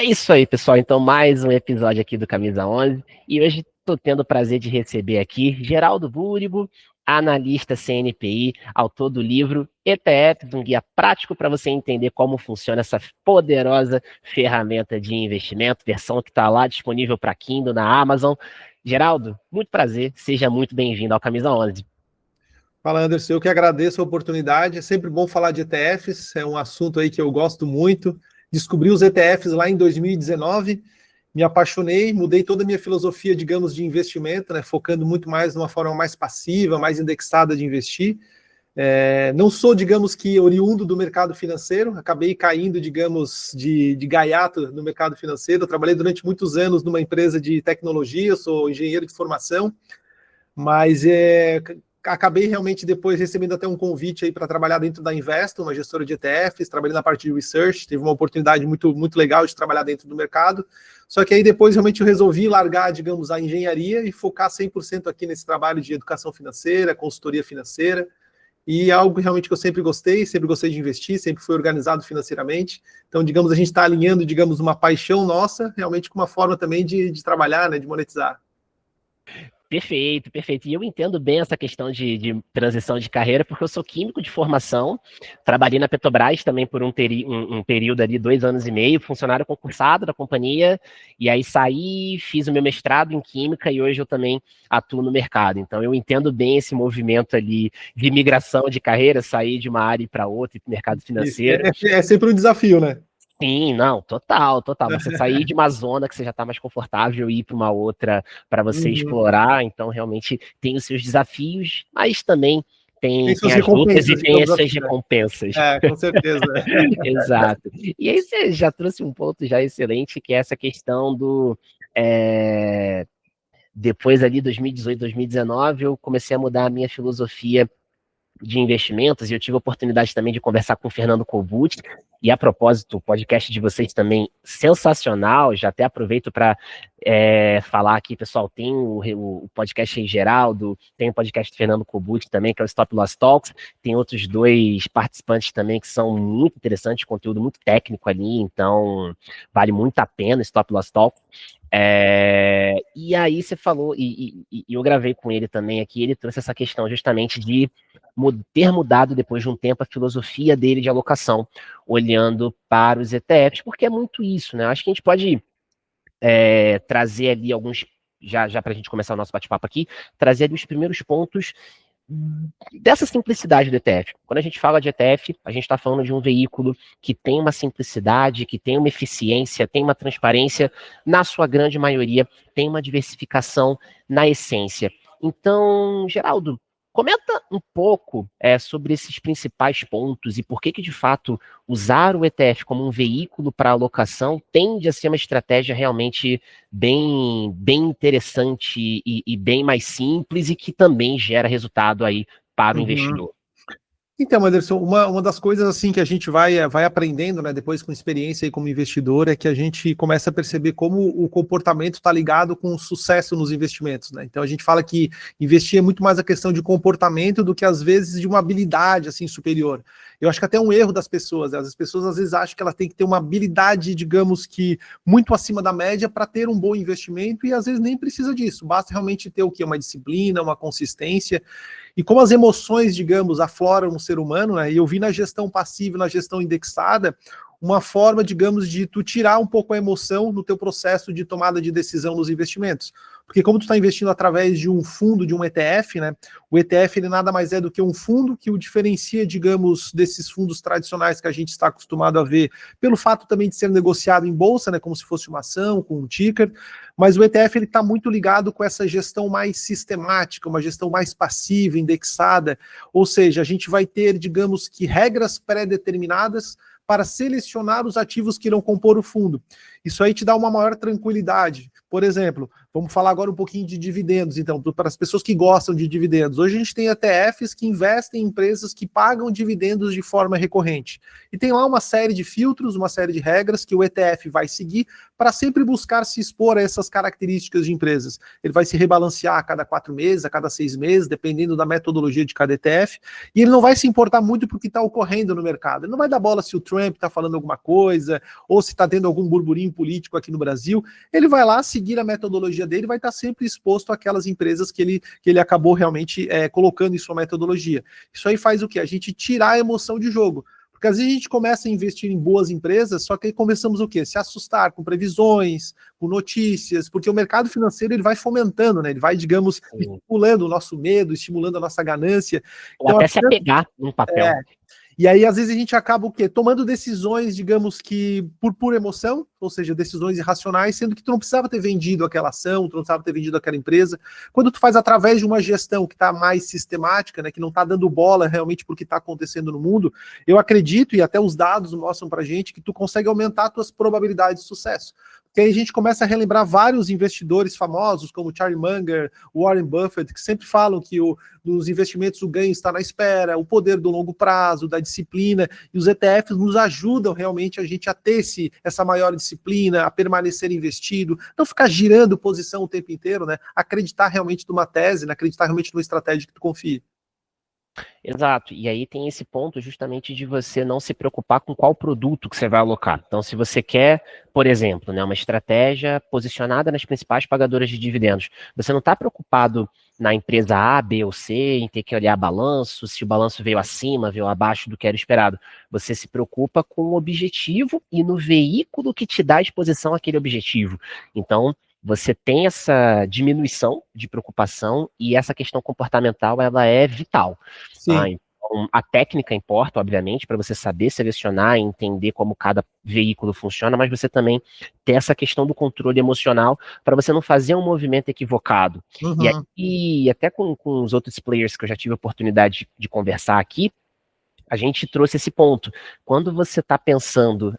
isso aí, pessoal. Então, mais um episódio aqui do Camisa 11. E hoje estou tendo o prazer de receber aqui Geraldo Búrigo, analista CNPI, autor do livro ETFs, um guia prático para você entender como funciona essa poderosa ferramenta de investimento, versão que está lá disponível para Kindle na Amazon. Geraldo, muito prazer. Seja muito bem-vindo ao Camisa 11. Fala, Anderson, eu que agradeço a oportunidade. É sempre bom falar de ETFs, é um assunto aí que eu gosto muito. Descobri os ETFs lá em 2019, me apaixonei, mudei toda a minha filosofia, digamos, de investimento, né, focando muito mais numa forma mais passiva, mais indexada de investir. Não sou, digamos que, oriundo do mercado financeiro, acabei caindo, digamos, de gaiato no mercado financeiro. Eu trabalhei durante muitos anos numa empresa de tecnologia, sou engenheiro de formação, mas acabei realmente depois recebendo até um convite aí para trabalhar dentro da Investo, uma gestora de ETFs, trabalhei na parte de research, teve uma oportunidade muito, muito legal de trabalhar dentro do mercado, só que aí depois realmente eu resolvi largar, digamos, a engenharia e focar 100% aqui nesse trabalho de educação financeira, consultoria financeira, e é algo realmente que eu sempre gostei de investir, sempre fui organizado financeiramente, então, digamos, a gente está alinhando, digamos, uma paixão nossa, realmente com uma forma também de trabalhar, né, de monetizar. Perfeito, perfeito. E eu entendo bem essa questão de transição de carreira, porque eu sou químico de formação, trabalhei na Petrobras também por um período ali, 2 anos e meio, funcionário concursado da companhia, e aí saí, fiz o meu mestrado em Química e hoje eu também atuo no mercado. Então eu entendo bem esse movimento ali de migração de carreira, sair de uma área para outra, para o mercado financeiro. É sempre um desafio, né? Sim, não, total, total. Você sair de uma zona que você já está mais confortável e ir para uma outra para você explorar, então realmente tem os seus desafios, mas também tem suas as lutas e recompensas, tem digamos essas assim, né? recompensas. Com certeza. Exato. E aí você já trouxe um ponto já excelente, que é essa questão do... Depois ali, 2018, 2019, eu comecei a mudar a minha filosofia de investimentos, e eu tive a oportunidade também de conversar com o Fernando Kogut, e a propósito, o podcast de vocês também sensacional, já até aproveito para falar aqui, pessoal, tem o podcast em Geraldo, tem o podcast do Fernando Kogut também, que é o Stop Loss Talks, tem outros 2 participantes também que são muito interessantes, conteúdo muito técnico ali, então vale muito a pena, Stop Loss Talks. E aí você falou, e eu gravei com ele também aqui, ele trouxe essa questão justamente de ter mudado depois de um tempo a filosofia dele de alocação, olhando para os ETFs, porque é muito isso, né? Acho que a gente pode trazer ali alguns, já para a gente começar o nosso bate-papo aqui, trazer ali os primeiros pontos dessa simplicidade do ETF. Quando a gente fala de ETF, a gente está falando de um veículo que tem uma simplicidade, que tem uma eficiência, tem uma transparência, na sua grande maioria, tem uma diversificação na essência. Então, Geraldo, comenta um pouco sobre esses principais pontos e por que de fato usar o ETF como um veículo para alocação tende a ser uma estratégia realmente bem interessante e bem mais simples e que também gera resultado aí para o investidor. Então, Anderson, uma das coisas assim que a gente vai aprendendo, né, depois com experiência e como investidor, é que a gente começa a perceber como o comportamento está ligado com o sucesso nos investimentos, né? Então a gente fala que investir é muito mais a questão de comportamento do que às vezes de uma habilidade assim superior. Eu acho que até é um erro das pessoas, né? As pessoas às vezes acham que ela tem que ter uma habilidade, digamos que muito acima da média para ter um bom investimento e às vezes nem precisa disso, basta realmente ter o quê? Uma disciplina, uma consistência. E como as emoções, digamos, afloram no ser humano, né, e eu vi na gestão passiva, na gestão indexada, uma forma, digamos, de tu tirar um pouco a emoção no teu processo de tomada de decisão nos investimentos. Porque como tu está investindo através de um fundo, de um ETF, né, o ETF ele nada mais é do que um fundo que o diferencia, digamos, desses fundos tradicionais que a gente está acostumado a ver, pelo fato também de ser negociado em bolsa, né, como se fosse uma ação, com um ticker, mas o ETF ele está muito ligado com essa gestão mais sistemática, uma gestão mais passiva, indexada, ou seja, a gente vai ter, digamos que, regras pré-determinadas para selecionar os ativos que irão compor o fundo. Isso aí te dá uma maior tranquilidade. Por exemplo, vamos falar agora um pouquinho de dividendos, então, para as pessoas que gostam de dividendos. Hoje a gente tem ETFs que investem em empresas que pagam dividendos de forma recorrente. E tem lá uma série de filtros, uma série de regras que o ETF vai seguir para sempre buscar se expor a essas características de empresas. Ele vai se rebalancear a cada 4 meses, a cada 6 meses, dependendo da metodologia de cada ETF, e ele não vai se importar muito para o que está ocorrendo no mercado. Ele não vai dar bola se o Trump está falando alguma coisa, ou se está tendo algum burburinho político aqui no Brasil, ele vai lá seguir a metodologia dele, vai estar sempre exposto àquelas empresas que ele acabou realmente colocando em sua metodologia. Isso aí faz o quê? A gente tirar a emoção de jogo. Porque às vezes a gente começa a investir em boas empresas, só que aí começamos o quê? Se assustar com previsões, com notícias, porque o mercado financeiro ele vai fomentando, né? Ele vai, digamos, estimulando o nosso medo, estimulando a nossa ganância. Ou Então, até se apegar num papel. E aí, às vezes, a gente acaba o quê? Tomando decisões, digamos que por pura emoção, ou seja, decisões irracionais, sendo que tu não precisava ter vendido aquela ação, tu não precisava ter vendido aquela empresa. Quando tu faz através de uma gestão que está mais sistemática, né, que não está dando bola realmente para o que está acontecendo no mundo, eu acredito, e até os dados mostram para gente, que tu consegue aumentar as tuas probabilidades de sucesso. Porque aí a gente começa a relembrar vários investidores famosos, como Charlie Munger, Warren Buffett, que sempre falam que nos investimentos o ganho está na espera, o poder do longo prazo, da disciplina, e os ETFs nos ajudam realmente a gente a ter essa maior disciplina, a permanecer investido, não ficar girando posição o tempo inteiro, né? Acreditar realmente numa tese, né? Acreditar realmente numa estratégia que tu confie. Exato, e aí tem esse ponto justamente de você não se preocupar com qual produto que você vai alocar. Então, se você quer, por exemplo, né, uma estratégia posicionada nas principais pagadoras de dividendos, você não está preocupado na empresa A, B ou C, em ter que olhar balanço, se o balanço veio acima, veio abaixo do que era esperado. Você se preocupa com o objetivo e no veículo que te dá exposição àquele objetivo. Então, você tem essa diminuição de preocupação e essa questão comportamental, ela é vital. Tá? Então, a técnica importa, obviamente, para você saber selecionar e entender como cada veículo funciona, mas você também tem essa questão do controle emocional para você não fazer um movimento equivocado. E até com os outros players que eu já tive a oportunidade de conversar aqui, a gente trouxe esse ponto. Quando você está pensando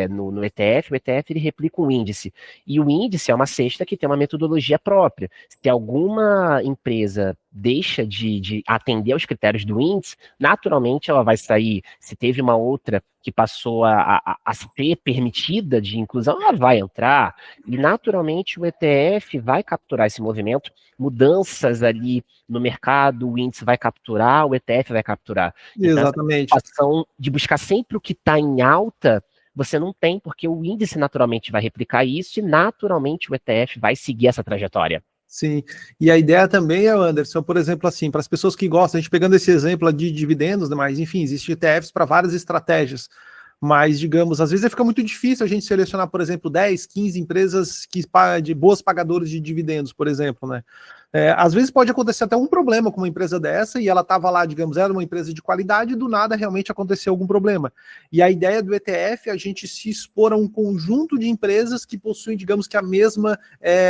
no ETF, o ETF ele replica um índice. E o índice é uma cesta que tem uma metodologia própria. Se alguma empresa deixa de atender aos critérios do índice, naturalmente ela vai sair. Se teve uma outra que passou a ser permitida de inclusão, ela vai entrar. E naturalmente o ETF vai capturar esse movimento. Mudanças ali no mercado, o índice vai capturar, o ETF vai capturar. Exatamente. Então, essa situação de buscar sempre o que está em alta, você não tem, porque o índice naturalmente vai replicar isso e naturalmente o ETF vai seguir essa trajetória. Sim, e a ideia também é, Anderson, por exemplo, assim, para as pessoas que gostam, a gente pegando esse exemplo de dividendos, né, mas enfim, existem ETFs para várias estratégias, mas, digamos, às vezes fica muito difícil a gente selecionar, por exemplo, 10, 15 empresas de boas pagadoras de dividendos, por exemplo, né? Às vezes pode acontecer até um problema com uma empresa dessa e ela estava lá, digamos, era uma empresa de qualidade e do nada realmente aconteceu algum problema. E a ideia do ETF é a gente se expor a um conjunto de empresas que possuem, digamos, que a mesma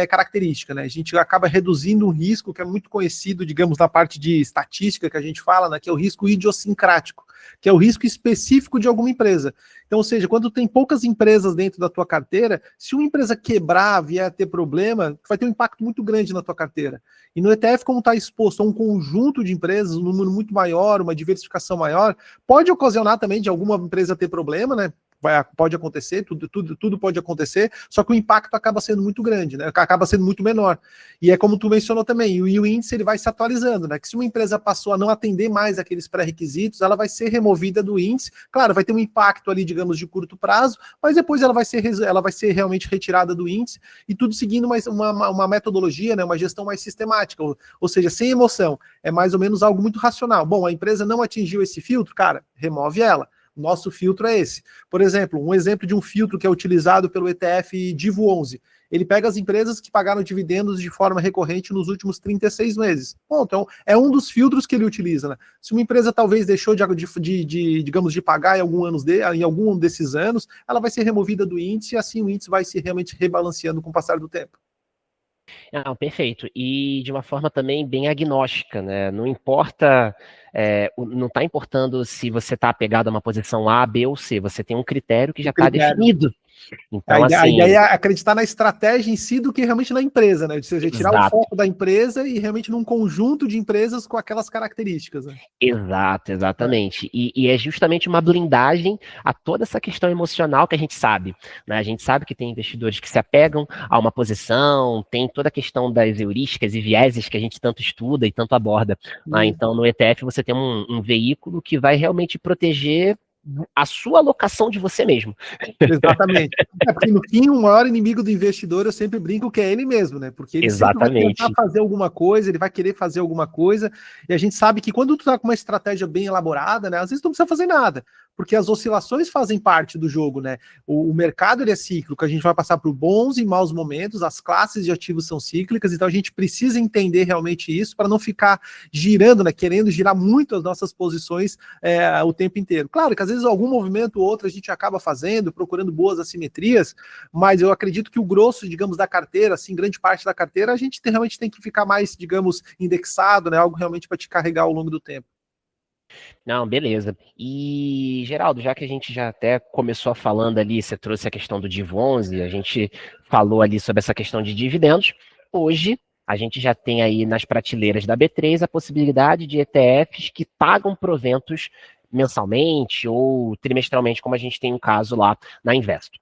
característica, né? A gente acaba reduzindo um risco que é muito conhecido, digamos, na parte de estatística que a gente fala, né? Que é o risco idiosincrático, que é o risco específico de alguma empresa. Então, ou seja, quando tem poucas empresas dentro da tua carteira, se uma empresa quebrar, vier a ter problema, vai ter um impacto muito grande na tua carteira. E no ETF, como está exposto a um conjunto de empresas, um número muito maior, uma diversificação maior, pode ocasionar também de alguma empresa ter problema, né? Pode acontecer, tudo pode acontecer, só que o impacto acaba sendo muito grande, né? Acaba sendo muito menor. E é como tu mencionou também, e o índice ele vai se atualizando, né? Que se uma empresa passou a não atender mais aqueles pré-requisitos, ela vai ser removida do índice. Claro, vai ter um impacto ali, digamos, de curto prazo, mas depois ela vai ser realmente retirada do índice e tudo seguindo uma metodologia, né? Uma gestão mais sistemática, ou seja, sem emoção. É mais ou menos algo muito racional. Bom, a empresa não atingiu esse filtro, cara, remove ela. Nosso filtro é esse. Por exemplo, um exemplo de um filtro que é utilizado pelo ETF Divo 11. Ele pega as empresas que pagaram dividendos de forma recorrente nos últimos 36 meses. Bom, então, é um dos filtros que ele utiliza. Né? Se uma empresa talvez deixou digamos, de pagar em algum desses anos, ela vai ser removida do índice e assim o índice vai se realmente rebalanceando com o passar do tempo. Ah, perfeito. E de uma forma também bem agnóstica, né? Não importa, não está importando se você está apegado a uma posição A, B ou C, você tem um critério que já está definido. Então, a ideia é acreditar na estratégia em si do que realmente na empresa, né? Ou seja, tirar o foco da empresa e realmente num conjunto de empresas com aquelas características. Né? Exato, exatamente. E é justamente uma blindagem a toda essa questão emocional que a gente sabe. Né? A gente sabe que tem investidores que se apegam a uma posição, tem toda a questão das heurísticas e vieses que a gente tanto estuda e tanto aborda. Né? Então, no ETF você tem um veículo que vai realmente proteger a sua alocação de você mesmo. Exatamente. Porque no fim, o maior inimigo do investidor, eu sempre brinco que é ele mesmo, né? Porque ele sempre vai tentar fazer alguma coisa, ele vai querer fazer alguma coisa, e a gente sabe que quando tu tá com uma estratégia bem elaborada, né? Às vezes tu não precisa fazer nada, porque as oscilações fazem parte do jogo, né? O mercado, ele é cíclico, a gente vai passar por bons e maus momentos, as classes de ativos são cíclicas, então a gente precisa entender realmente isso para não ficar girando, né? Querendo girar muito as nossas posições o tempo inteiro. Claro que às vezes algum movimento ou outro a gente acaba fazendo, procurando boas assimetrias, mas eu acredito que o grosso, digamos, da carteira, assim, grande parte da carteira, a gente realmente tem que ficar mais, digamos, indexado, né? Algo realmente para te carregar ao longo do tempo. Não, beleza. E, Geraldo, já que a gente já até começou falando ali, você trouxe a questão do Div 11, a gente falou ali sobre essa questão de dividendos, hoje a gente já tem aí nas prateleiras da B3 a possibilidade de ETFs que pagam proventos mensalmente ou trimestralmente, como a gente tem um caso lá na Investo.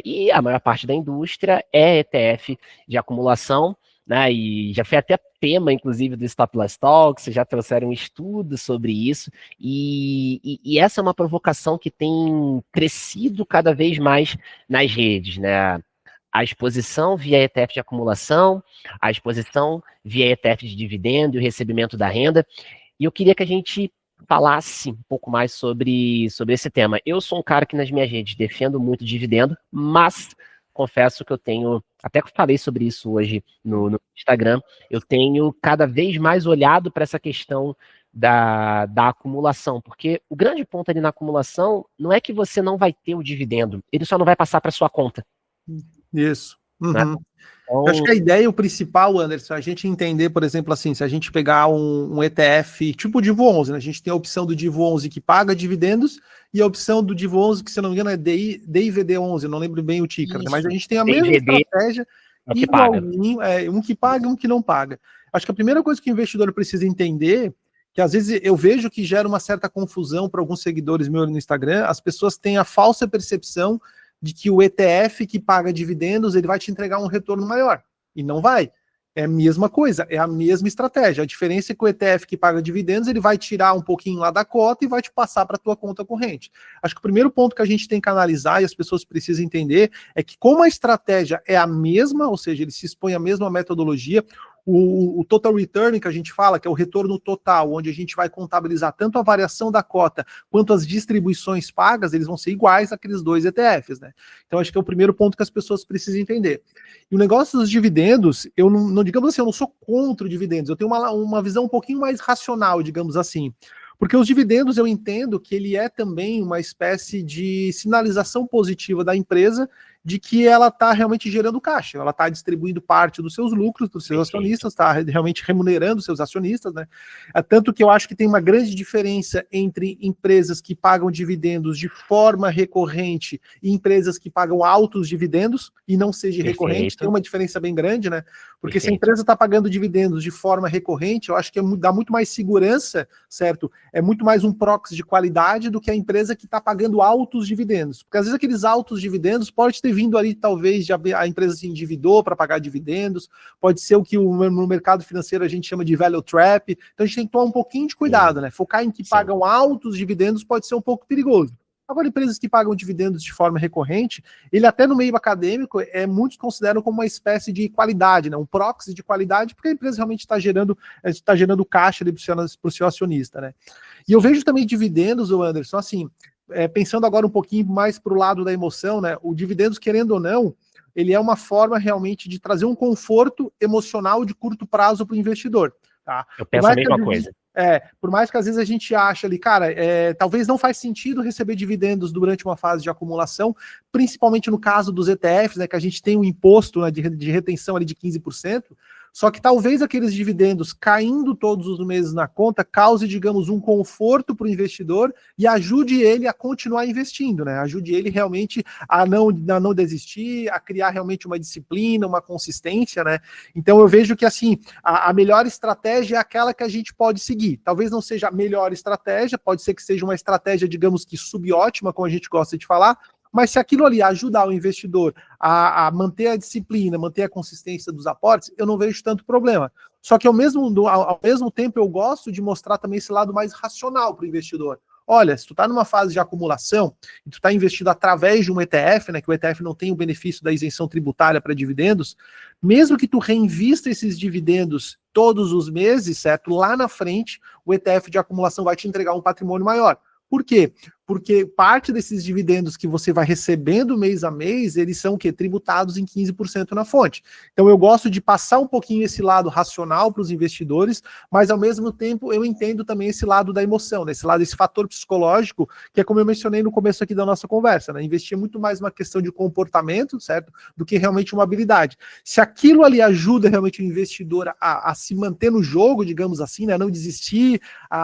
E a maior parte da indústria é ETF de acumulação, né, e já foi até tema, inclusive, do Stop Loss Talks, já trouxeram um estudo sobre isso, e essa é uma provocação que tem crescido cada vez mais nas redes, né? A exposição via ETF de acumulação, a exposição via ETF de dividendo e o recebimento da renda, e eu queria que a gente falasse um pouco mais sobre esse tema. Eu sou um cara que nas minhas redes defendo muito dividendo, mas confesso que eu tenho, até que falei sobre isso hoje no Instagram, eu tenho cada vez mais olhado para essa questão da acumulação, porque o grande ponto ali na acumulação não é que você não vai ter o dividendo, ele só não vai passar para sua conta. Isso. Uhum. Né? Eu acho que a ideia, o principal, Anderson, é a gente entender, por exemplo, assim, se a gente pegar um ETF tipo o Divo 11, né? A gente tem a opção do Divo 11 que paga dividendos e a opção do Divo 11 que, se não me engano, é DIVD11, não lembro bem o ticker, né? Mas a gente tem a mesma estratégia, igualzinho, um que paga e um que não paga. Acho que a primeira coisa que o investidor precisa entender, que às vezes eu vejo que gera uma certa confusão para alguns seguidores meus no Instagram, as pessoas têm a falsa percepção de que o ETF que paga dividendos, ele vai te entregar um retorno maior. E não vai. É a mesma coisa, é a mesma estratégia. A diferença é que o ETF que paga dividendos, ele vai tirar um pouquinho lá da cota e vai te passar para a tua conta corrente. Acho que o primeiro ponto que a gente tem que analisar e as pessoas precisam entender é que como a estratégia é a mesma, ou seja, ele se expõe à mesma metodologia, o total return que a gente fala, que é o retorno total, onde a gente vai contabilizar tanto a variação da cota quanto as distribuições pagas, eles vão ser iguais àqueles dois ETFs, né? Então acho que é o primeiro ponto que as pessoas precisam entender. E o negócio dos dividendos, eu não digamos assim, eu não sou contra os dividendos, eu tenho uma visão um pouquinho mais racional, digamos assim. Porque os dividendos eu entendo que ele é também uma espécie de sinalização positiva da empresa de que ela está realmente gerando caixa, ela está distribuindo parte dos seus lucros para os seus acionistas, está realmente remunerando seus acionistas, né? Tanto que eu acho que tem uma grande diferença entre empresas que pagam dividendos de forma recorrente e empresas que pagam altos dividendos e não seja recorrente, tem uma diferença bem grande, né? Porque se a empresa está pagando dividendos de forma recorrente, eu acho que dá muito mais segurança, certo? É muito mais um proxy de qualidade do que a empresa que está pagando altos dividendos. Porque às vezes aqueles altos dividendos pode ter vindo ali, talvez, a empresa se endividou para pagar dividendos, pode ser o que no mercado financeiro a gente chama de value trap. Então a gente tem que tomar um pouquinho de cuidado, né? Focar em que pagam altos dividendos pode ser um pouco perigoso. Agora, empresas que pagam dividendos de forma recorrente, ele até no meio acadêmico, muitos consideram como uma espécie de qualidade, né? Um proxy de qualidade, porque a empresa realmente está gerando caixa para o seu acionista, né? E eu vejo também dividendos, Anderson, assim, pensando agora um pouquinho mais para o lado da emoção, né? O dividendos, querendo ou não, ele é uma forma realmente de trazer um conforto emocional de curto prazo para o investidor. Tá? Eu penso a mesma coisa. Por mais que às vezes a gente ache ali, cara, talvez não faz sentido receber dividendos durante uma fase de acumulação, principalmente no caso dos ETFs, né, que a gente tem um imposto, né, de retenção ali de 15%, só que talvez aqueles dividendos caindo todos os meses na conta cause, digamos, um conforto para o investidor e ajude ele a continuar investindo, né? Ajude ele realmente a não desistir, a criar realmente uma disciplina, uma consistência, né? Então eu vejo que assim, a melhor estratégia é aquela que a gente pode seguir. Talvez não seja a melhor estratégia, pode ser que seja uma estratégia, digamos que subótima, como a gente gosta de falar, mas se aquilo ali ajudar o investidor a manter a disciplina, manter a consistência dos aportes, eu não vejo tanto problema. Só que ao mesmo tempo eu gosto de mostrar também esse lado mais racional para o investidor. olha, se tu está numa fase de acumulação e tu está investido através de um ETF, né, que o ETF não tem o benefício da isenção tributária para dividendos, mesmo que tu reinvista esses dividendos todos os meses, certo? Lá na frente, o ETF de acumulação vai te entregar um patrimônio maior. Por quê? Porque parte desses dividendos que você vai recebendo mês a mês, eles são o quê? Tributados em 15% na fonte. Então eu gosto de passar um pouquinho esse lado racional para os investidores, mas ao mesmo tempo eu entendo também esse lado da emoção, né? Esse lado, esse fator psicológico, que é como eu mencionei no começo aqui da nossa conversa, né? Investir é muito mais uma questão de comportamento, certo? Do que realmente uma habilidade. Se aquilo ali ajuda realmente o investidor a se manter no jogo, digamos assim, né? Não desistir,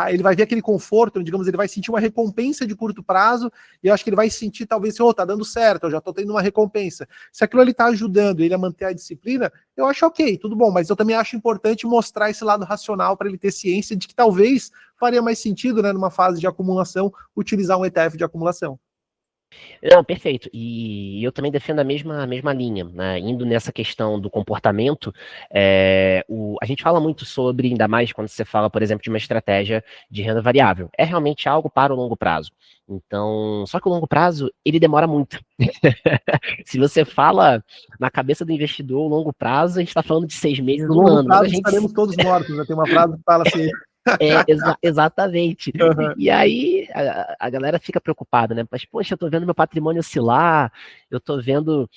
ele vai ver aquele conforto, digamos, ele vai sentir uma recompensa de curto prazo, e eu acho que ele vai sentir talvez assim, tá dando certo, eu já tô tendo uma recompensa. Se aquilo ali tá ajudando ele a manter a disciplina, eu acho ok, tudo bom, mas eu também acho importante mostrar esse lado racional para ele ter ciência de que talvez faria mais sentido, né, numa fase de acumulação, utilizar um ETF de acumulação. Não, perfeito. E eu também defendo a mesma linha, né? Indo nessa questão do comportamento, a gente fala muito sobre, ainda mais quando você fala, por exemplo, de uma estratégia de renda variável. É realmente algo para o longo prazo. Então, só que o longo prazo, ele demora muito. Se você fala na cabeça do investidor, o longo prazo, a gente está falando de 6 meses, No um longo ano. Mas prazo a gente estaremos todos mortos, né? Tem uma frase que fala assim. Exatamente. Uhum. E aí a galera fica preocupada, né? Mas, poxa, eu tô vendo meu patrimônio oscilar, eu tô vendo,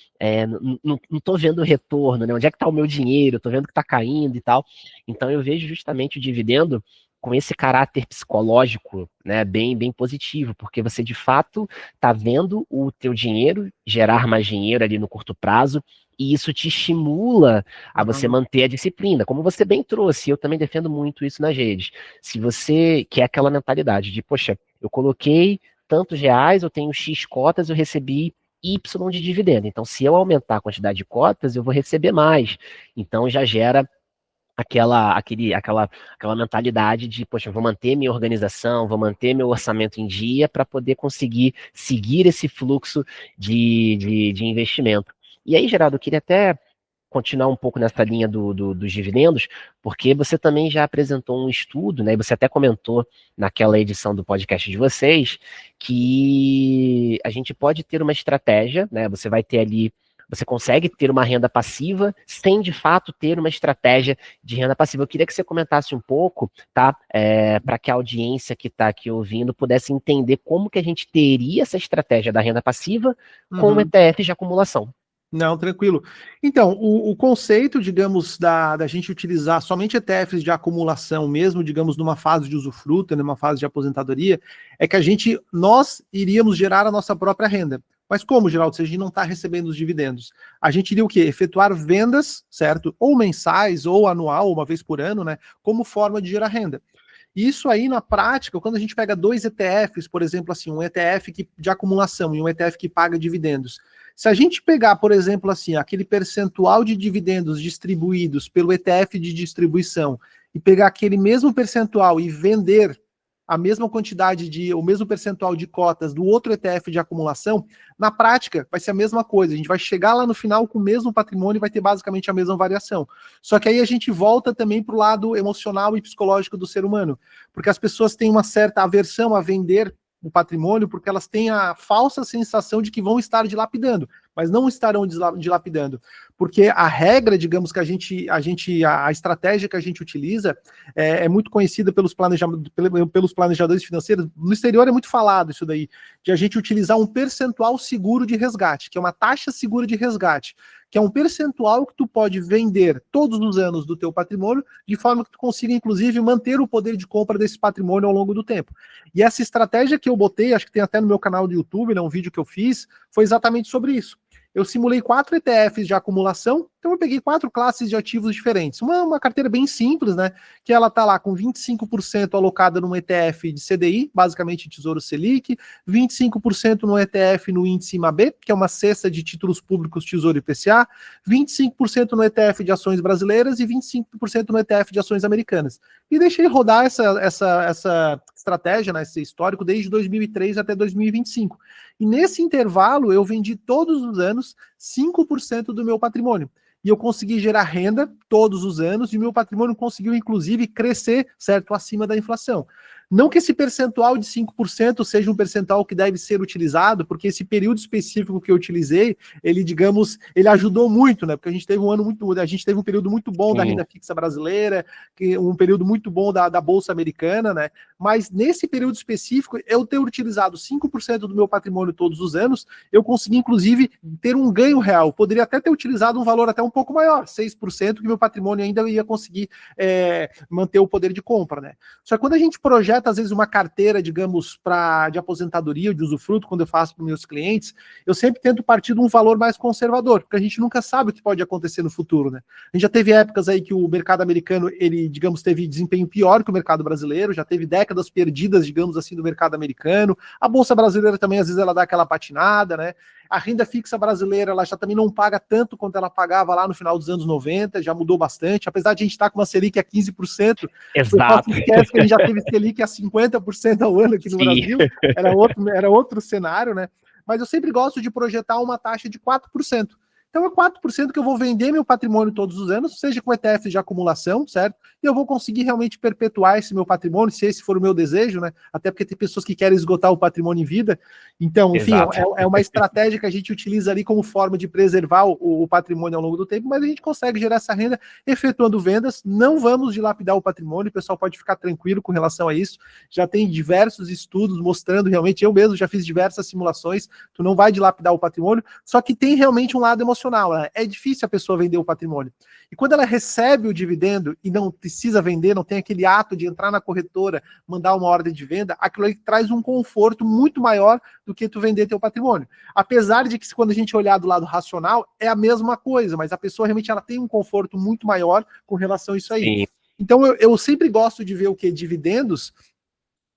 não tô vendo o retorno, né? Onde é que tá o meu dinheiro? Eu tô vendo que tá caindo e tal. Então eu vejo justamente o dividendo com esse caráter psicológico, né, bem positivo, porque você de fato tá vendo o teu dinheiro gerar mais dinheiro ali no curto prazo, e isso te estimula a você manter a disciplina, como você bem trouxe, eu também defendo muito isso nas redes. Se você quer aquela mentalidade de, poxa, eu coloquei tantos reais, eu tenho X cotas, eu recebi Y de dividendo. Então, se eu aumentar a quantidade de cotas, eu vou receber mais. Então, já gera aquela mentalidade de, poxa, eu vou manter minha organização, vou manter meu orçamento em dia para poder conseguir seguir esse fluxo de investimento. E aí, Geraldo, eu queria até continuar um pouco nessa linha dos dividendos, porque você também já apresentou um estudo, né? E você até comentou naquela edição do podcast de vocês que a gente pode ter uma estratégia, né? Você vai ter ali, você consegue ter uma renda passiva sem de fato ter uma estratégia de renda passiva. Eu queria que você comentasse um pouco, tá? Para que a audiência que está aqui ouvindo pudesse entender como que a gente teria essa estratégia da renda passiva com o ETF de acumulação. Não, tranquilo. Então, o conceito, digamos, da gente utilizar somente ETFs de acumulação, mesmo, digamos, numa fase de usufruto, numa fase de aposentadoria, é que nós iríamos gerar a nossa própria renda. Mas como, Geraldo, se a gente não está recebendo os dividendos? A gente iria o quê? Efetuar vendas, certo? Ou mensais, ou anual, uma vez por ano, né? Como forma de gerar renda. Isso aí, na prática, quando a gente pega dois ETFs, por exemplo, assim, um ETF de acumulação e um ETF que paga dividendos, se a gente pegar, por exemplo, assim, aquele percentual de dividendos distribuídos pelo ETF de distribuição e pegar aquele mesmo percentual e vender a mesma quantidade o mesmo percentual de cotas do outro ETF de acumulação, na prática vai ser a mesma coisa. A gente vai chegar lá no final com o mesmo patrimônio e vai ter basicamente a mesma variação. Só que aí a gente volta também para o lado emocional e psicológico do ser humano, porque as pessoas têm uma certa aversão a vender o patrimônio porque elas têm a falsa sensação de que vão estar dilapidando, mas não estarão dilapidando, porque a regra, digamos, que a estratégia que a gente utiliza é muito conhecida pelos planejadores financeiros. No exterior é muito falado isso daí, de a gente utilizar um percentual seguro de resgate, que é uma taxa segura de resgate, que é um percentual que tu pode vender todos os anos do teu patrimônio, de forma que tu consiga, inclusive, manter o poder de compra desse patrimônio ao longo do tempo. E essa estratégia que eu botei, acho que tem até no meu canal do YouTube, né, um vídeo que eu fiz, foi exatamente sobre isso. Eu simulei 4 ETFs de acumulação, então eu peguei 4 classes de ativos diferentes. Uma carteira bem simples, né? Que ela tá lá com 25% alocada num ETF de CDI, basicamente Tesouro Selic, 25% no ETF no índice IMAB, que é uma cesta de títulos públicos Tesouro IPCA, 25% no ETF de ações brasileiras e 25% no ETF de ações americanas. E deixei rodar essa estratégia, né, esse histórico, desde 2003 até 2025. E nesse intervalo, eu vendi todos os anos 5% do meu patrimônio. E eu consegui gerar renda todos os anos, e o meu patrimônio conseguiu, inclusive, crescer, certo, acima da inflação. Não que esse percentual de 5% seja um percentual que deve ser utilizado, porque esse período específico que eu utilizei, ele, digamos, ele ajudou muito, né? Porque a gente teve a gente teve um período muito bom da renda fixa brasileira, um período muito bom da Bolsa Americana, né? Mas nesse período específico, eu ter utilizado 5% do meu patrimônio todos os anos, eu consegui, inclusive, ter um ganho real. Poderia até ter utilizado um valor até um pouco maior, 6%, que meu patrimônio ainda ia conseguir manter o poder de compra, né? Só que quando a gente projeta, às vezes, uma carteira, digamos, de aposentadoria ou de usufruto, quando eu faço para os meus clientes, eu sempre tento partir de um valor mais conservador, porque a gente nunca sabe o que pode acontecer no futuro, né? A gente já teve épocas aí que o mercado americano, ele, digamos, teve desempenho pior que o mercado brasileiro, já teve décadas perdidas, digamos assim, do mercado americano. A Bolsa brasileira também, às vezes, ela dá aquela patinada, né? A renda fixa brasileira, ela já também não paga tanto quanto ela pagava lá no final dos anos 90, já mudou bastante, apesar de a gente estar com uma Selic a 15%, Exato. o pessoal se esquece que a gente já teve Selic a 50% ao ano aqui no Brasil, era outro cenário, né? Mas eu sempre gosto de projetar uma taxa de 4%. Então é 4% que eu vou vender meu patrimônio todos os anos, seja com ETF de acumulação, certo? E eu vou conseguir realmente perpetuar esse meu patrimônio, se esse for o meu desejo, né? Até porque tem pessoas que querem esgotar o patrimônio em vida. Então, enfim, é uma estratégia que a gente utiliza ali como forma de preservar o patrimônio ao longo do tempo, mas a gente consegue gerar essa renda efetuando vendas. Não vamos dilapidar o patrimônio, o pessoal pode ficar tranquilo com relação a isso. Já tem diversos estudos mostrando realmente, eu mesmo já fiz diversas simulações, tu não vai dilapidar o patrimônio, só que tem realmente um lado emocional. Né? É difícil a pessoa vender o patrimônio. E quando ela recebe o dividendo e não precisa vender, não tem aquele ato de entrar na corretora, mandar uma ordem de venda, aquilo aí traz um conforto muito maior do que tu vender teu patrimônio. Apesar de que quando a gente olhar do lado racional, é a mesma coisa, mas a pessoa realmente ela tem um conforto muito maior com relação a isso aí. Sim. Então eu sempre gosto de ver o que? Dividendos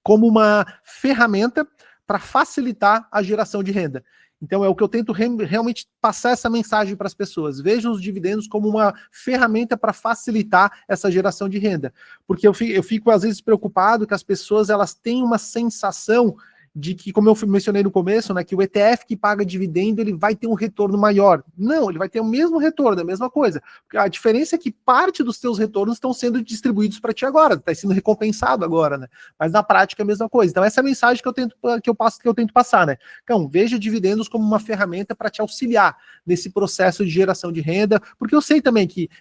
como uma ferramenta para facilitar a geração de renda. Então é o que eu tento realmente passar essa mensagem para as pessoas. Vejam os dividendos como uma ferramenta para facilitar essa geração de renda. Porque eu fico às vezes preocupado que as pessoas elas têm uma sensação de que, como eu mencionei no começo, né, que o ETF que paga dividendo, ele vai ter um retorno maior. Não, ele vai ter o mesmo retorno, a mesma coisa. A diferença é que parte dos teus retornos estão sendo distribuídos para ti agora, está sendo recompensado agora, né? Mas na prática é a mesma coisa. Então essa é a mensagem que eu tento passar, né? Então, veja dividendos como uma ferramenta para te auxiliar nesse processo de geração de renda, porque eu sei também que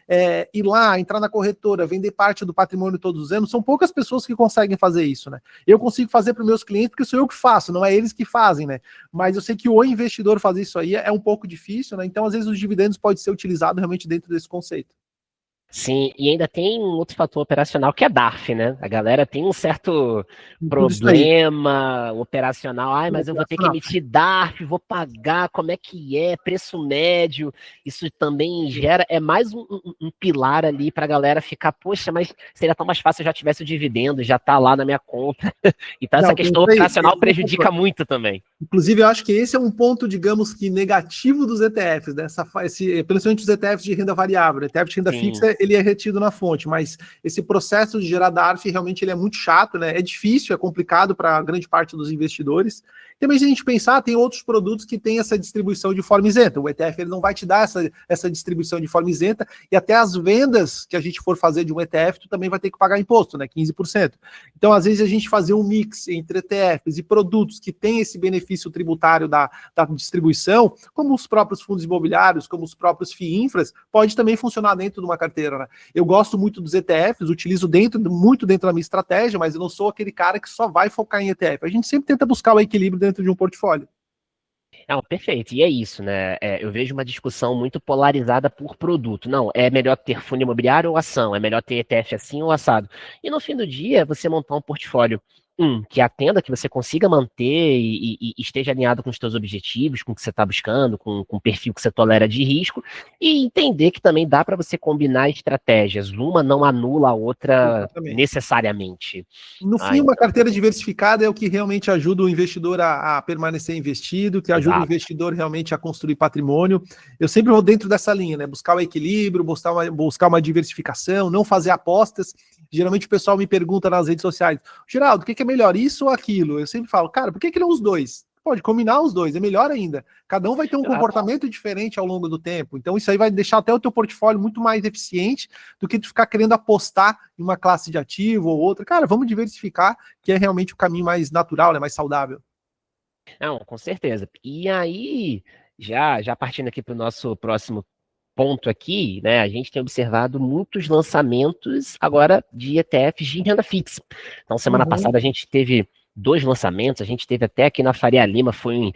ir lá, entrar na corretora, vender parte do patrimônio todos os anos, são poucas pessoas que conseguem fazer isso, né? Eu consigo fazer para os meus clientes porque sou eu que faço, não é eles que fazem, né? Mas eu sei que o investidor fazer isso aí é um pouco difícil, né? Então, às vezes, os dividendos podem ser utilizados realmente dentro desse conceito. Sim, e ainda tem um outro fator operacional que é DARF, né? A galera tem um certo problema operacional. Ai, mas eu vou ter que emitir DARF, vou pagar, como é que é? Preço médio. Isso também gera, é mais um pilar ali para a galera ficar, poxa, mas seria tão mais fácil se eu já tivesse o dividendo, já tá lá na minha conta. Então essa questão operacional prejudica muito também. Inclusive, eu acho que esse é um ponto, digamos que negativo dos ETFs, né? Principalmente os ETFs de renda variável. O ETF de renda fixa, ele é retido na fonte, mas esse processo de gerar DARF realmente ele é muito chato, né? É difícil, é complicado para a grande parte dos investidores. Também, se a gente pensar, tem outros produtos que têm essa distribuição de forma isenta. O ETF ele não vai te dar essa distribuição de forma isenta, e até as vendas que a gente for fazer de um ETF, tu também vai ter que pagar imposto, né? 15%. Então, às vezes, a gente fazer um mix entre ETFs e produtos que têm esse benefício tributário da distribuição, como os próprios fundos imobiliários, como os próprios FII Infras, pode também funcionar dentro de uma carteira, né? Eu gosto muito dos ETFs, utilizo muito dentro da minha estratégia, mas eu não sou aquele cara que só vai focar em ETF. A gente sempre tenta buscar o equilíbrio dentro de um portfólio. Não, perfeito. E é isso, né? Eu vejo uma discussão muito polarizada por produto. Não, é melhor ter fundo imobiliário ou ação? É melhor ter ETF assim ou assado? E no fim do dia, você montar um portfólio que atenda, que você consiga manter e esteja alinhado com os seus objetivos, com o que você está buscando, com o perfil que você tolera de risco, e entender que também dá para você combinar estratégias. Uma não anula a outra necessariamente. No fim, uma carteira diversificada é o que realmente ajuda o investidor a permanecer investido, que ajuda o investidor realmente a construir patrimônio. Eu sempre vou dentro dessa linha, né? Buscar o equilíbrio, buscar uma diversificação, não fazer apostas. Geralmente o pessoal me pergunta nas redes sociais, Geraldo, o que é melhor, isso ou aquilo? Eu sempre falo, cara, por que não os dois? Pode combinar os dois, é melhor ainda. Cada um vai ter um comportamento diferente ao longo do tempo. Então isso aí vai deixar até o teu portfólio muito mais eficiente do que tu ficar querendo apostar em uma classe de ativo ou outra. Cara, vamos diversificar, que é realmente o caminho mais natural, né, mais saudável. Não, com certeza. E aí, já partindo aqui para o nosso próximo ponto aqui, né? A gente tem observado muitos lançamentos agora de ETFs de renda fixa. Então, semana passada a gente teve 2 lançamentos, a gente teve até aqui na Faria Lima, foi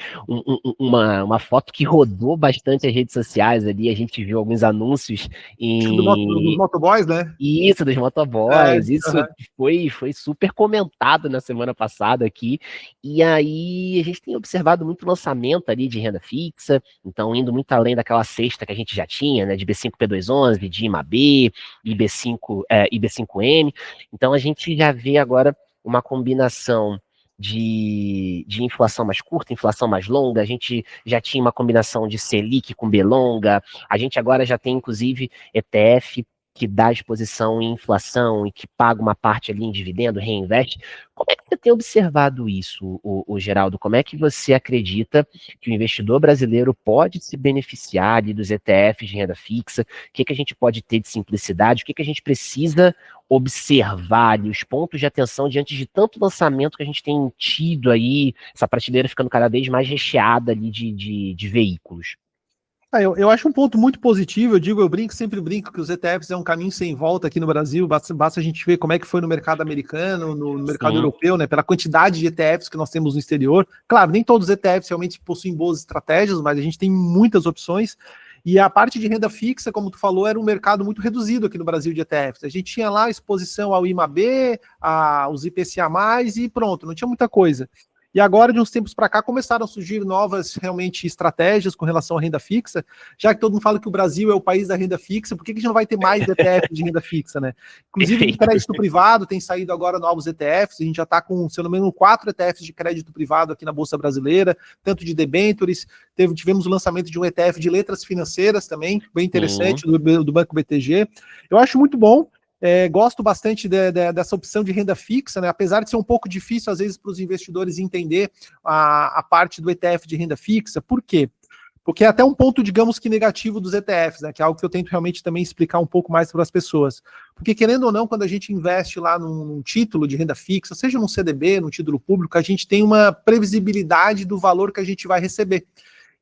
uma foto que rodou bastante as redes sociais ali, a gente viu alguns anúncios Dos motoboys, né? Isso, dos motoboys, isso foi super comentado na semana passada aqui, e aí a gente tem observado muito lançamento ali de renda fixa, então indo muito além daquela cesta que a gente já tinha, né, de B5P211, de IMAB, IB5M, então a gente já vê agora uma combinação de inflação mais curta, inflação mais longa, a gente já tinha uma combinação de Selic com B longa, a gente agora já tem inclusive ETF que dá exposição em inflação e que paga uma parte ali em dividendo, reinveste. Como é que você tem observado isso, o Geraldo? Como é que você acredita que o investidor brasileiro pode se beneficiar ali dos ETFs de renda fixa? O que a gente pode ter de simplicidade? O que a gente precisa observar ali, os pontos de atenção diante de tanto lançamento que a gente tem tido aí, essa prateleira ficando cada vez mais recheada ali de veículos? Eu acho um ponto muito positivo, sempre brinco que os ETFs é um caminho sem volta aqui no Brasil, basta a gente ver como é que foi no mercado americano, no mercado europeu, né, pela quantidade de ETFs que nós temos no exterior. Claro, nem todos os ETFs realmente possuem boas estratégias, mas a gente tem muitas opções, e a parte de renda fixa, como tu falou, era um mercado muito reduzido aqui no Brasil de ETFs. A gente tinha lá exposição ao IMAB, aos IPCA+, e pronto, não tinha muita coisa. E agora, de uns tempos para cá, começaram a surgir novas, realmente, estratégias com relação à renda fixa, já que todo mundo fala que o Brasil é o país da renda fixa, por que a gente não vai ter mais ETF de renda fixa, né? Inclusive, em crédito privado, tem saído agora novos ETFs, a gente já está com, se eu não me engano, 4 ETFs de crédito privado aqui na Bolsa Brasileira, tanto de debentures, tivemos o lançamento de um ETF de letras financeiras também, bem interessante, do Banco BTG. Eu acho muito bom. Gosto bastante dessa opção de renda fixa, né? Apesar de ser um pouco difícil, às vezes, para os investidores entender a parte do ETF de renda fixa. Por quê? Porque é até um ponto, digamos que negativo dos ETFs, né? Que é algo que eu tento realmente também explicar um pouco mais para as pessoas. Porque, querendo ou não, quando a gente investe lá num título de renda fixa, seja num CDB, num título público, a gente tem uma previsibilidade do valor que a gente vai receber.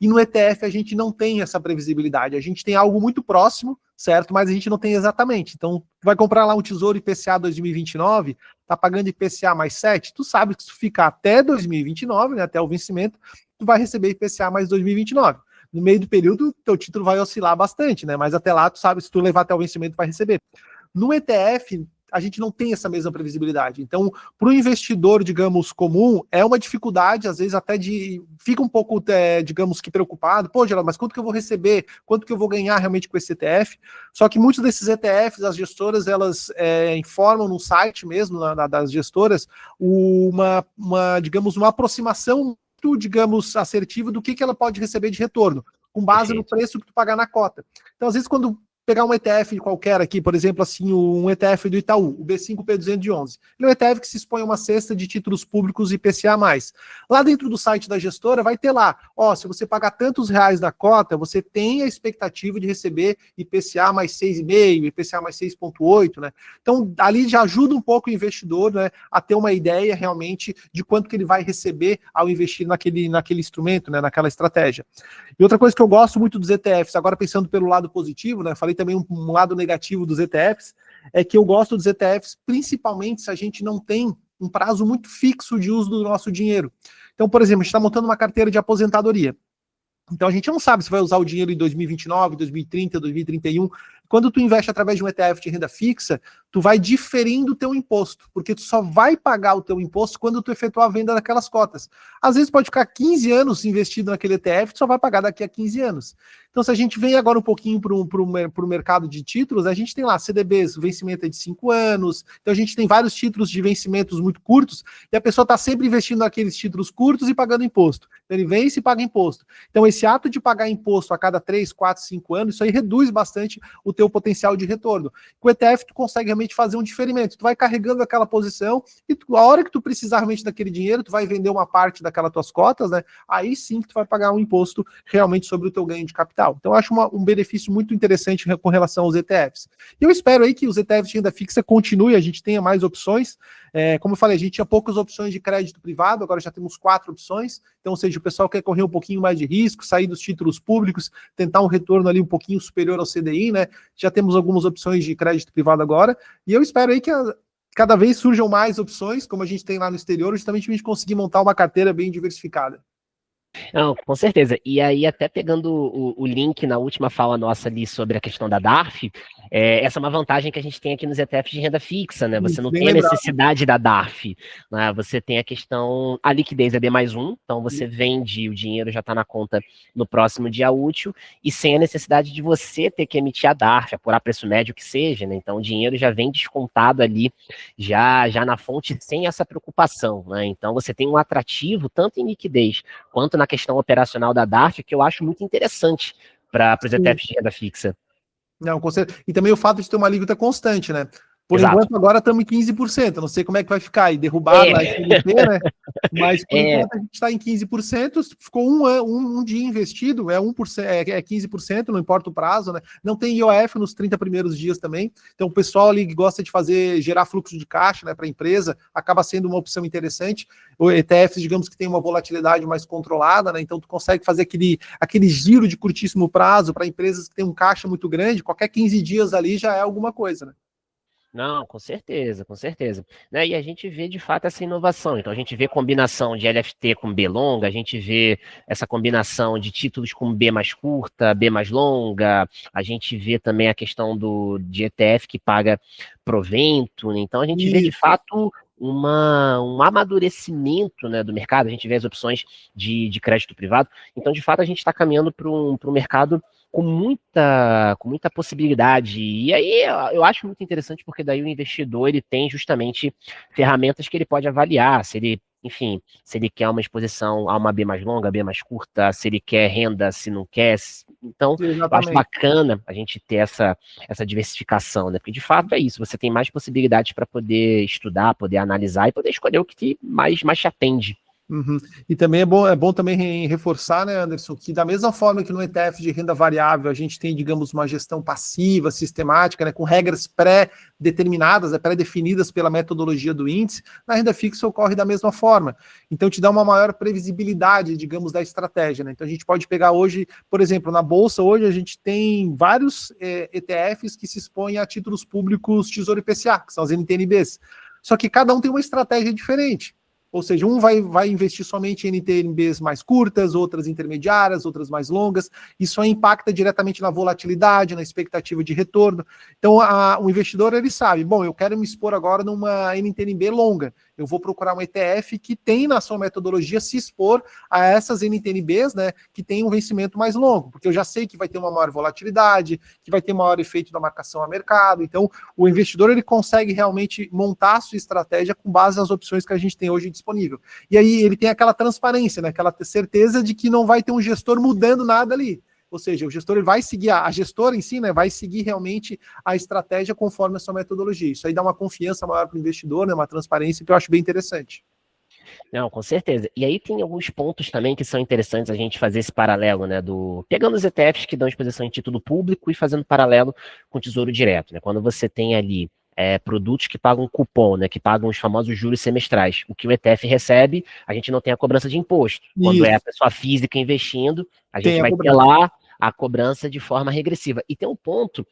E no ETF a gente não tem essa previsibilidade, a gente tem algo muito próximo, certo? Mas a gente não tem exatamente. Então, tu vai comprar lá um Tesouro IPCA 2029, tá pagando IPCA mais 7, tu sabe que se tu ficar até 2029, né, até o vencimento, tu vai receber IPCA mais 2029. No meio do período, teu título vai oscilar bastante, né? Mas até lá, tu sabe, se tu levar até o vencimento, vai receber. No ETF, a gente não tem essa mesma previsibilidade. Então, para o investidor, digamos, comum, é uma dificuldade, às vezes até fica um pouco, digamos que preocupado, pô, Geraldo, mas quanto que eu vou receber? Quanto que eu vou ganhar realmente com esse ETF? Só que muitos desses ETFs, as gestoras, elas informam no site mesmo, das gestoras, digamos, uma aproximação, digamos, assertiva do que ela pode receber de retorno, com base no preço que tu pagar na cota. Então, às vezes, quando pegar um ETF qualquer aqui, por exemplo, assim, um ETF do Itaú, o B5P211. Ele é um ETF que se expõe a uma cesta de títulos públicos IPCA+. Lá dentro do site da gestora vai ter lá, se você pagar tantos reais na cota, você tem a expectativa de receber IPCA mais 6,5, IPCA mais 6,8, né? Então, ali já ajuda um pouco o investidor, né, a ter uma ideia realmente de quanto que ele vai receber ao investir naquele instrumento, né, naquela estratégia. E outra coisa que eu gosto muito dos ETFs, agora pensando pelo lado positivo, né, falei também um lado negativo dos ETFs, é que eu gosto dos ETFs principalmente se a gente não tem um prazo muito fixo de uso do nosso dinheiro. Então, por exemplo, a gente está montando uma carteira de aposentadoria. Então a gente não sabe se vai usar o dinheiro em 2029, 2030, 2031. Quando tu investe através de um ETF de renda fixa, tu vai diferindo o teu imposto, porque tu só vai pagar o teu imposto quando tu efetuar a venda daquelas cotas. Às vezes pode ficar 15 anos investido naquele ETF, tu só vai pagar daqui a 15 anos. Então se a gente vem agora um pouquinho para o mercado de títulos, a gente tem lá CDBs, o vencimento é de 5 anos, então a gente tem vários títulos de vencimentos muito curtos, e a pessoa está sempre investindo naqueles títulos curtos e pagando imposto. Então ele vence e paga imposto. Então esse ato de pagar imposto a cada 3, 4, 5 anos, isso aí reduz bastante o teu potencial de retorno. Com o ETF tu consegue realmente realmente fazer um diferimento. Tu vai carregando aquela posição e a hora que tu precisar realmente daquele dinheiro, tu vai vender uma parte daquelas tuas cotas, né? Aí sim que tu vai pagar um imposto realmente sobre o teu ganho de capital. Então eu acho um benefício muito interessante com relação aos ETFs. E eu espero aí que os ETFs de renda fixa continuem, a gente tenha mais opções. Como eu falei, a gente tinha poucas opções de crédito privado, agora já temos 4 opções. Então, ou seja, o pessoal quer correr um pouquinho mais de risco, sair dos títulos públicos, tentar um retorno ali um pouquinho superior ao CDI, né? Já temos algumas opções de crédito privado agora. E eu espero aí que cada vez surjam mais opções, como a gente tem lá no exterior, justamente para a gente conseguir montar uma carteira bem diversificada. Não, com certeza. E aí, até pegando o link na última fala nossa ali sobre a questão da DARF, essa é uma vantagem que a gente tem aqui nos ETFs de renda fixa, né? Você não tem a necessidade da DARF, né? Você tem a questão, a liquidez é D+1, então você vende, o dinheiro já está na conta no próximo dia útil, e sem a necessidade de você ter que emitir a DARF, apurar preço médio que seja, né? Então o dinheiro já vem descontado ali, já na fonte, sem essa preocupação, né? Então você tem um atrativo, tanto em liquidez, quanto na questão operacional da DARF, que eu acho muito interessante para os ETFs de renda fixa. Não, com certeza. E também o fato de ter uma alíquota constante, né? Por Exato. enquanto, agora estamos em 15%. Não sei como é que vai ficar aí, derrubado lá em CLT, né? Mas por enquanto a gente está em 15%. Ficou um dia investido, 1%, é 15%, não importa o prazo, né? Não tem IOF nos 30 primeiros dias também. Então, o pessoal ali que gosta de gerar fluxo de caixa, né, para a empresa, acaba sendo uma opção interessante. O ETFs, digamos que tem uma volatilidade mais controlada, né? Então, tu consegue fazer aquele giro de curtíssimo prazo para empresas que têm um caixa muito grande. Qualquer 15 dias ali já é alguma coisa, né? Não, com certeza, com certeza. Né? E a gente vê de fato essa inovação. Então a gente vê combinação de LFT com B longa, a gente vê essa combinação de títulos com B mais curta, B mais longa, a gente vê também a questão de ETF que paga provento, né? Então a gente vê de fato um amadurecimento, né, do mercado, a gente vê as opções de crédito privado. Então, de fato, a gente está caminhando para um mercado com muita possibilidade. E aí eu acho muito interessante, porque daí o investidor ele tem justamente ferramentas que ele pode avaliar, se ele, enfim, se ele quer uma exposição a uma B mais longa, B mais curta, se ele quer renda, se não quer. Então, eu acho bacana a gente ter essa diversificação, né? Porque de fato é isso, você tem mais possibilidades para poder estudar, poder analisar e poder escolher o que mais te atende. Uhum. E também é bom também reforçar, né, Anderson, que da mesma forma que no ETF de renda variável a gente tem, digamos, uma gestão passiva, sistemática, né, com regras pré-determinadas, pré-definidas pela metodologia do índice, na renda fixa ocorre da mesma forma. Então te dá uma maior previsibilidade, digamos, da estratégia, né? Então a gente pode pegar hoje, por exemplo, na Bolsa hoje a gente tem vários ETFs que se expõem a títulos públicos Tesouro IPCA, que são as NTNBs. Só que cada um tem uma estratégia diferente. Ou seja, um vai investir somente em NTNBs mais curtas, outras intermediárias, outras mais longas. Isso aí impacta diretamente na volatilidade, na expectativa de retorno. Então, o investidor, ele sabe, bom, eu quero me expor agora numa NTNB longa. Eu vou procurar um ETF que tem na sua metodologia se expor a essas NTNBs, né, que tem um vencimento mais longo, porque eu já sei que vai ter uma maior volatilidade, que vai ter maior efeito da marcação a mercado. Então, o investidor, ele consegue realmente montar a sua estratégia com base nas opções que a gente tem hoje disponível. E aí ele tem aquela transparência, né, aquela certeza de que não vai ter um gestor mudando nada ali. Ou seja, o gestor ele vai seguir, a gestora em si, né, vai seguir realmente a estratégia conforme a sua metodologia. Isso aí dá uma confiança maior para o investidor, né, uma transparência que eu acho bem interessante. Não, com certeza. E aí tem alguns pontos também que são interessantes a gente fazer esse paralelo, né, pegando os ETFs que dão exposição em título público e fazendo paralelo com o Tesouro Direto, né, quando você tem ali produtos que pagam cupom, né, que pagam os famosos juros semestrais. O que o ETF recebe, a gente não tem a cobrança de imposto. Quando é a pessoa física investindo, a gente vai ter lá a cobrança de forma regressiva. E tem um ponto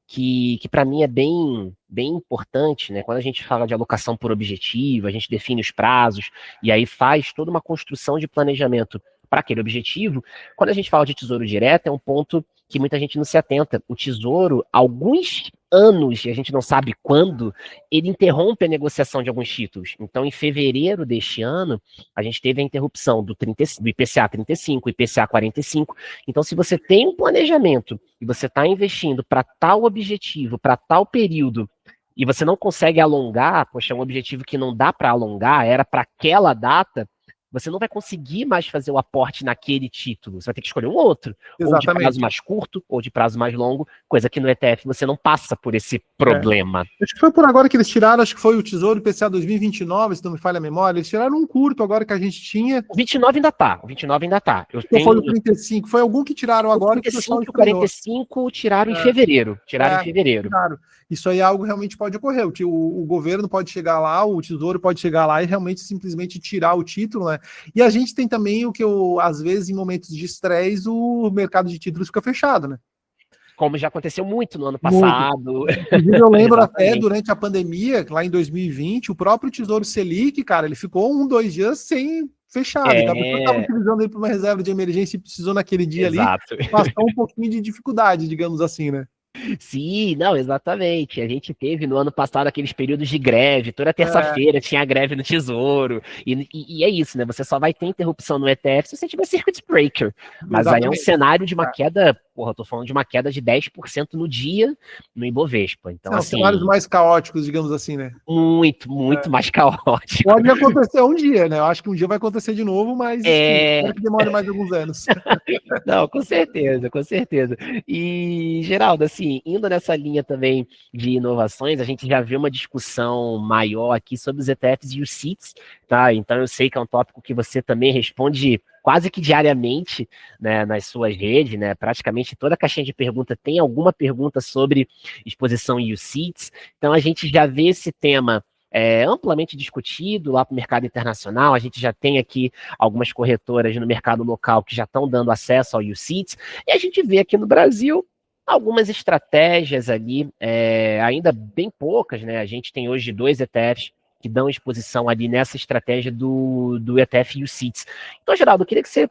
que para mim é bem importante, né? Quando a gente fala de alocação por objetivo, a gente define os prazos e aí faz toda uma construção de planejamento para aquele objetivo. Quando a gente fala de tesouro direto, é um ponto que muita gente não se atenta. O tesouro, alguns anos, e a gente não sabe quando, ele interrompe a negociação de alguns títulos. Então, em fevereiro deste ano, a gente teve a interrupção do IPCA 35, IPCA 45. Então, se você tem um planejamento e você está investindo para tal objetivo, para tal período, e você não consegue alongar, poxa, é um objetivo que não dá para alongar, era para aquela data, você não vai conseguir mais fazer o aporte naquele título. Você vai ter que escolher um outro, ou de prazo mais curto, ou de prazo mais longo, coisa que no ETF você não passa por esse problema. Acho que foi por agora que eles tiraram, acho que foi o Tesouro IPCA 2029, se não me falha a memória, eles tiraram um curto agora que a gente tinha. O 29 ainda tá, o 29 ainda tá. Foi o 35, foi algum que tiraram agora. O 35 e o 45 tiraram em fevereiro. Tiraram. Isso aí é algo que realmente pode ocorrer. O governo pode chegar lá, o Tesouro pode chegar lá e realmente simplesmente tirar o título, né? E a gente tem também às vezes, em momentos de estresse, o mercado de títulos fica fechado, né? Como já aconteceu muito no ano passado. Inclusive, eu lembro até durante a pandemia, lá em 2020, o próprio Tesouro Selic, cara, ele ficou 2 dias sem fechado. Estava utilizando ele para uma reserva de emergência e precisou naquele dia ali, passou um pouquinho de dificuldade, digamos assim, né? Sim, não, exatamente. A gente teve no ano passado aqueles períodos de greve, toda terça-feira tinha greve no Tesouro, e é isso, né? Você só vai ter interrupção no ETF se você tiver circuit breaker. Mas aí é um cenário de uma queda, eu tô falando de uma queda de 10% no dia no Ibovespa. Então, assim, cenários mais caóticos, digamos assim, né? Muito mais caótico. Pode acontecer um dia, né? Eu acho que um dia vai acontecer de novo, mas espero que demore mais alguns anos. Não, com certeza, com certeza. E, Geraldo, assim, indo nessa linha também de inovações, a gente já viu uma discussão maior aqui sobre os ETFs e os CETs, tá? Então eu sei que é um tópico que você também responde quase que diariamente, né, nas suas redes, né? Praticamente toda a caixinha de pergunta tem alguma pergunta sobre exposição em UCITS. Então a gente já vê esse tema amplamente discutido lá para o mercado internacional. A gente já tem aqui algumas corretoras no mercado local que já estão dando acesso ao UCITS, e a gente vê aqui no Brasil algumas estratégias ali, ainda bem poucas, né? A gente tem hoje 2 ETFs que dão exposição ali nessa estratégia do ETF UCITS. Então, Geraldo, eu queria que você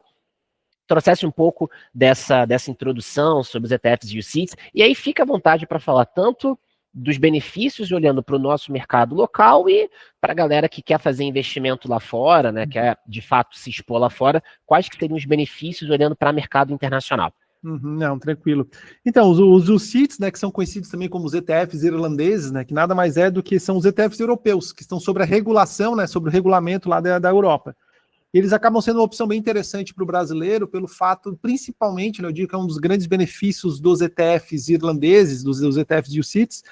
trouxesse um pouco dessa introdução sobre os ETFs e UCITS, e aí fica à vontade para falar tanto dos benefícios olhando para o nosso mercado local e para a galera que quer fazer investimento lá fora, né, quer de fato se expor lá fora, quais que seriam os benefícios olhando para o mercado internacional? Não, tranquilo. Então, os UCITS, né, que são conhecidos também como os ETFs irlandeses, né, que nada mais é do que são os ETFs europeus, que estão sobre a regulação, né, sobre o regulamento lá da Europa. Eles acabam sendo uma opção bem interessante para o brasileiro, pelo fato, principalmente, né, eu digo que é um dos grandes benefícios dos ETFs irlandeses, dos ETFs UCITS,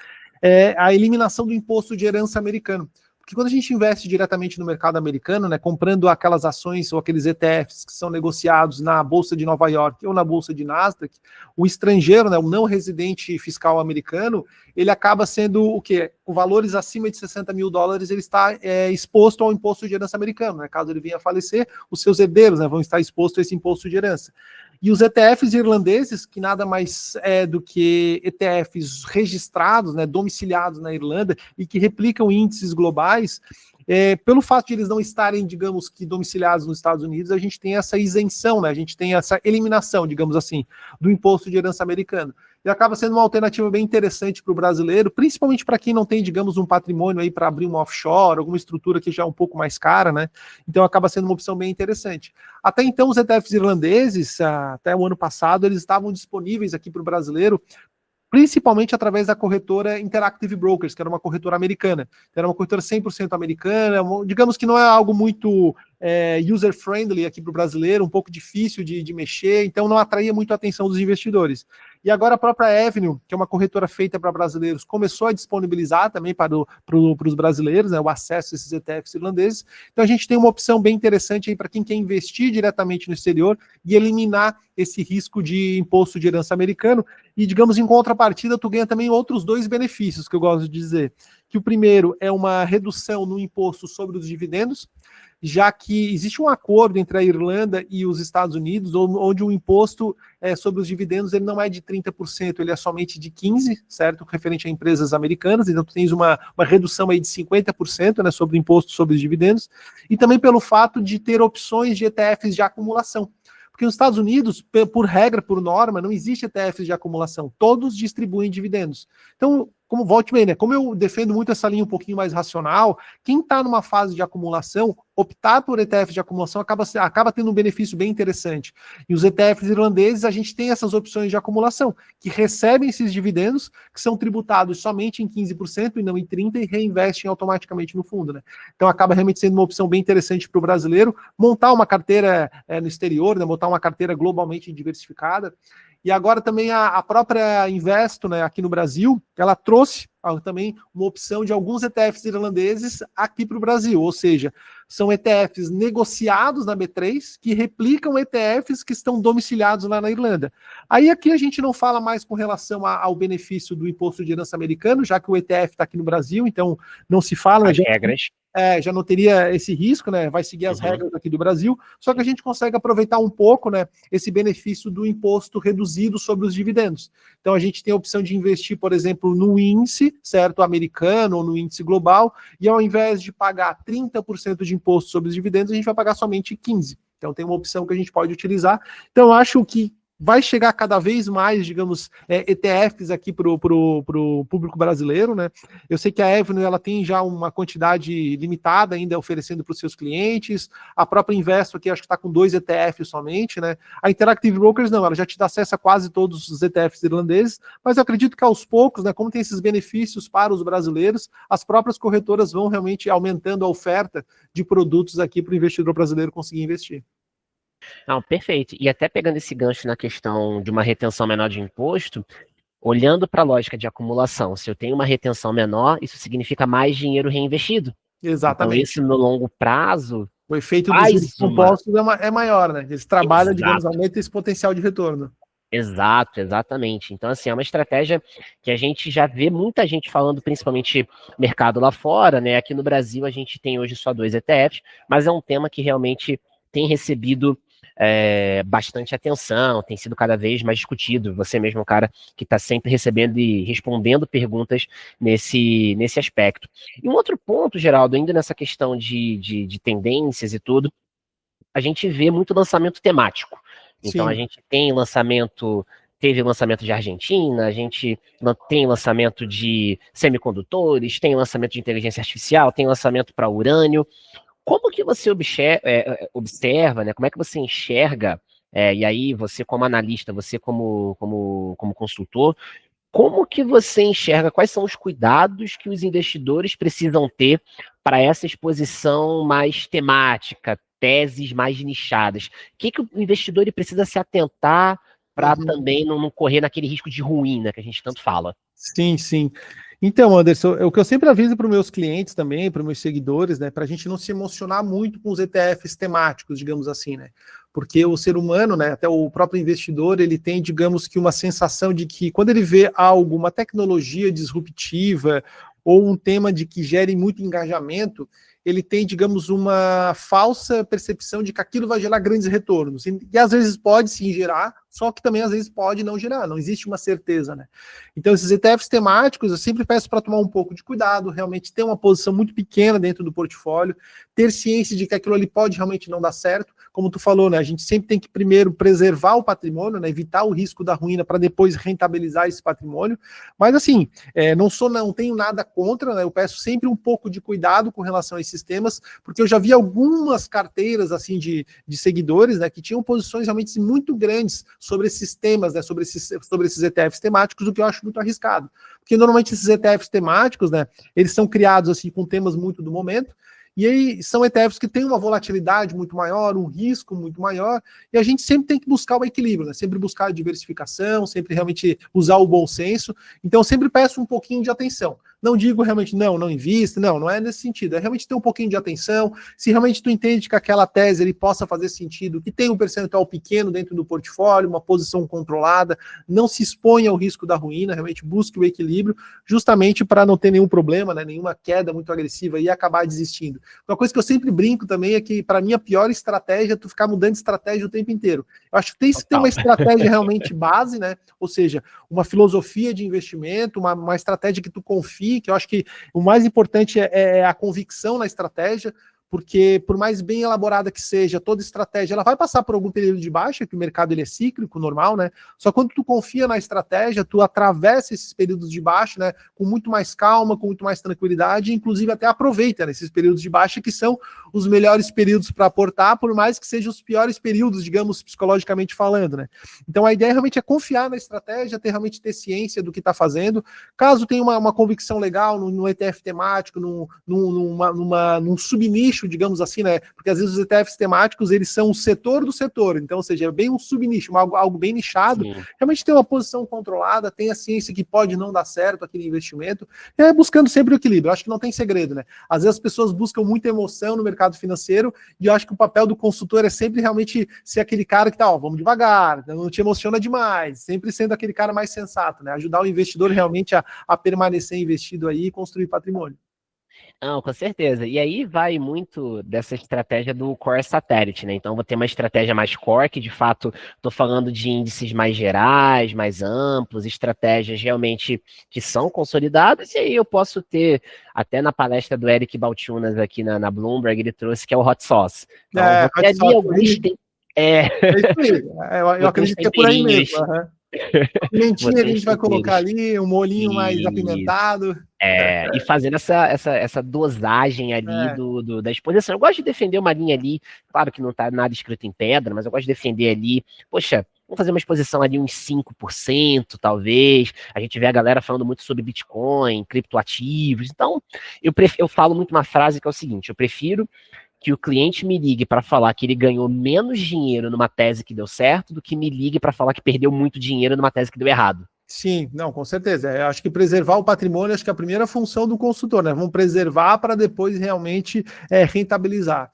é a eliminação do imposto de herança americano. Porque quando a gente investe diretamente no mercado americano, né, comprando aquelas ações ou aqueles ETFs que são negociados na Bolsa de Nova York ou na Bolsa de Nasdaq, o estrangeiro, né, o não residente fiscal americano, ele acaba sendo o quê? Com valores acima de $60 mil, ele está exposto ao imposto de herança americano. Né? Caso ele venha a falecer, os seus herdeiros, né, vão estar expostos a esse imposto de herança. E os ETFs irlandeses, que nada mais é do que ETFs registrados, né, domiciliados na Irlanda e que replicam índices globais, pelo fato de eles não estarem, digamos que, domiciliados nos Estados Unidos, a gente tem essa isenção, né, a gente tem essa eliminação, digamos assim, do imposto de herança americano. E acaba sendo uma alternativa bem interessante para o brasileiro, principalmente para quem não tem, digamos, um patrimônio aí para abrir uma offshore, alguma estrutura que já é um pouco mais cara, né? Então acaba sendo uma opção bem interessante. Até então, os ETFs irlandeses, até o ano passado, eles estavam disponíveis aqui para o brasileiro, principalmente através da corretora Interactive Brokers, que era uma corretora americana. Era uma corretora 100% americana, digamos que não é algo muito user-friendly aqui para o brasileiro, um pouco difícil de mexer, então não atraía muito a atenção dos investidores. E agora a própria Avenue, que é uma corretora feita para brasileiros, começou a disponibilizar também para os brasileiros, né, o acesso a esses ETFs irlandeses. Então a gente tem uma opção bem interessante aí para quem quer investir diretamente no exterior e eliminar esse risco de imposto de herança americano. E, digamos, em contrapartida, tu ganha também outros 2 benefícios que eu gosto de dizer. Que o primeiro é uma redução no imposto sobre os dividendos, já que existe um acordo entre a Irlanda e os Estados Unidos, onde o imposto sobre os dividendos ele não é de 30%, ele é somente de 15%, certo? Referente a empresas americanas, então tu tens uma redução aí de 50%, né, sobre o imposto sobre os dividendos, e também pelo fato de ter opções de ETFs de acumulação. Porque nos Estados Unidos, por regra, por norma, não existe ETFs de acumulação, todos distribuem dividendos. Então, como volte bem, né? Como eu defendo muito essa linha um pouquinho mais racional, quem está numa fase de acumulação, optar por ETFs de acumulação acaba tendo um benefício bem interessante. E os ETFs irlandeses, a gente tem essas opções de acumulação, que recebem esses dividendos, que são tributados somente em 15% e não em 30%, e reinvestem automaticamente no fundo, né? Então acaba realmente sendo uma opção bem interessante para o brasileiro montar uma carteira no exterior, né? Montar uma carteira globalmente diversificada. E agora também a própria Investo, né, aqui no Brasil, ela trouxe também uma opção de alguns ETFs irlandeses aqui para o Brasil, ou seja, são ETFs negociados na B3 que replicam ETFs que estão domiciliados lá na Irlanda. Aí aqui a gente não fala mais com relação ao benefício do imposto de herança americano, já que o ETF está aqui no Brasil, então não se fala... As regras. Já não teria esse risco, né? Vai seguir as regras aqui do Brasil, só que a gente consegue aproveitar um pouco, né, esse benefício do imposto reduzido sobre os dividendos. Então a gente tem a opção de investir, por exemplo, no índice, certo, americano ou no índice global, e ao invés de pagar 30% de imposto sobre os dividendos, a gente vai pagar somente 15%. Então tem uma opção que a gente pode utilizar. Então eu acho que vai chegar cada vez mais, digamos, ETFs aqui para o público brasileiro, né? Eu sei que a Avenue, ela tem já uma quantidade limitada ainda oferecendo para os seus clientes, a própria Investo aqui acho que está com 2 ETFs somente, né? A Interactive Brokers não, ela já te dá acesso a quase todos os ETFs irlandeses, mas eu acredito que aos poucos, né, como tem esses benefícios para os brasileiros, as próprias corretoras vão realmente aumentando a oferta de produtos aqui para o investidor brasileiro conseguir investir. Não, perfeito. E até pegando esse gancho na questão de uma retenção menor de imposto, olhando para a lógica de acumulação, se eu tenho uma retenção menor, isso significa mais dinheiro reinvestido. Exatamente. Então, isso no longo prazo... O efeito dos juros compostos é maior, né? Eles trabalham, digamos, aumenta esse potencial de retorno. Exato, exatamente. Então, assim, é uma estratégia que a gente já vê muita gente falando, principalmente mercado lá fora, né? Aqui no Brasil a gente tem hoje só 2 ETFs, mas é um tema que realmente tem recebido bastante atenção, tem sido cada vez mais discutido. Você mesmo é um cara que está sempre recebendo e respondendo perguntas nesse aspecto. E um outro ponto, Geraldo, ainda nessa questão de tendências e tudo, a gente vê muito lançamento temático. Então, a gente teve lançamento de Argentina, a gente tem lançamento de semicondutores, tem lançamento de inteligência artificial, tem lançamento para urânio. Como que você observa, né? Como é que você enxerga, e aí você como analista, você como consultor, como que você enxerga, quais são os cuidados que os investidores precisam ter para essa exposição mais temática, teses mais nichadas? O que o investidor ele precisa se atentar para também não correr naquele risco de ruína que a gente tanto fala? Sim, sim. Então, Anderson, o que eu sempre aviso para os meus clientes também, para os meus seguidores, né, para a gente não se emocionar muito com os ETFs temáticos, digamos assim, né? Porque o ser humano, né, até o próprio investidor, ele tem, digamos que uma sensação de que quando ele vê algo, uma tecnologia disruptiva ou um tema de que gere muito engajamento, ele tem, digamos, uma falsa percepção de que aquilo vai gerar grandes retornos. E às vezes pode sim gerar, só que também às vezes pode não gerar, não existe uma certeza, né? Então esses ETFs temáticos, eu sempre peço para tomar um pouco de cuidado, realmente ter uma posição muito pequena dentro do portfólio, ter ciência de que aquilo ali pode realmente não dar certo, como tu falou, né? A gente sempre tem que primeiro preservar o patrimônio, né? Evitar o risco da ruína para depois rentabilizar esse patrimônio. Mas assim, não tenho nada contra, né? Eu peço sempre um pouco de cuidado com relação a esses temas, porque eu já vi algumas carteiras assim de seguidores, né, que tinham posições realmente muito grandes sobre esses temas, né, sobre esses ETFs temáticos, o que eu acho muito arriscado. Porque normalmente esses ETFs temáticos, né, eles são criados assim com temas muito do momento, e aí são ETFs que têm uma volatilidade muito maior, um risco muito maior, e a gente sempre tem que buscar o equilíbrio, né? Sempre buscar a diversificação, sempre realmente usar o bom senso. Então eu sempre peço um pouquinho de atenção. Não digo realmente, não invista, não é nesse sentido. É realmente ter um pouquinho de atenção. Se realmente tu entende que aquela tese ele possa fazer sentido, que tem um percentual pequeno dentro do portfólio, uma posição controlada, não se exponha ao risco da ruína, realmente busque o equilíbrio, justamente para não ter nenhum problema, né, nenhuma queda muito agressiva e acabar desistindo. Uma coisa que eu sempre brinco também é que, para mim, a pior estratégia é tu ficar mudando de estratégia o tempo inteiro. Eu acho que tem que ter uma estratégia realmente base, né? Ou seja, uma filosofia de investimento, uma estratégia que tu confie, que eu acho que o mais importante é a convicção na estratégia, porque por mais bem elaborada que seja, toda estratégia, ela vai passar por algum período de baixa, que o mercado ele é cíclico, normal, né? Só quando tu confia na estratégia, tu atravessa esses períodos de baixa, né, com muito mais calma, com muito mais tranquilidade, inclusive até aproveita, né, esses períodos de baixa que são os melhores períodos para aportar, por mais que sejam os piores períodos, digamos, psicologicamente falando, né? Então a ideia realmente é confiar na estratégia, realmente ter ciência do que está fazendo. Caso tenha uma convicção legal no ETF temático, num subnicho, digamos assim, né? Porque às vezes os ETFs temáticos, eles são o setor do setor, então, ou seja, é bem um subnicho, algo bem nichado. Sim. Realmente tem uma posição controlada, tem a ciência que pode não dar certo aquele investimento, e é buscando sempre o equilíbrio. Eu acho que não tem segredo, né? Às vezes as pessoas buscam muita emoção no mercado financeiro, e eu acho que o papel do consultor é sempre realmente ser aquele cara que tá, ó, vamos devagar, não te emociona demais, sempre sendo aquele cara mais sensato, né? Ajudar o investidor realmente a permanecer investido aí e construir patrimônio. Não, com certeza. E aí vai muito dessa estratégia do core satellite, né? Então, vou ter uma estratégia mais core, que de fato estou falando de índices mais gerais, mais amplos, estratégias realmente que são consolidadas, e aí eu posso ter, até na palestra do Eric Balchunas aqui na Bloomberg, ele trouxe que é o hot sauce. Então, vou ter ali alguns... É isso aí. Eu acredito que é por aí mesmo. Uhum. Pimentinha que a gente vai colocar ali, um molhinho mais apimentado. E fazendo essa dosagem ali da exposição. Eu gosto de defender uma linha ali, claro que não está nada escrito em pedra, mas eu gosto de defender ali, poxa, vamos fazer uma exposição ali uns 5%, talvez. A gente vê a galera falando muito sobre Bitcoin, criptoativos. Então, eu falo muito uma frase que é o seguinte, eu prefiro que o cliente me ligue para falar que ele ganhou menos dinheiro numa tese que deu certo do que me ligue para falar que perdeu muito dinheiro numa tese que deu errado. Sim, não, com certeza. Eu acho que preservar o patrimônio, acho que é a primeira função do consultor, né? Vamos preservar para depois realmente rentabilizar.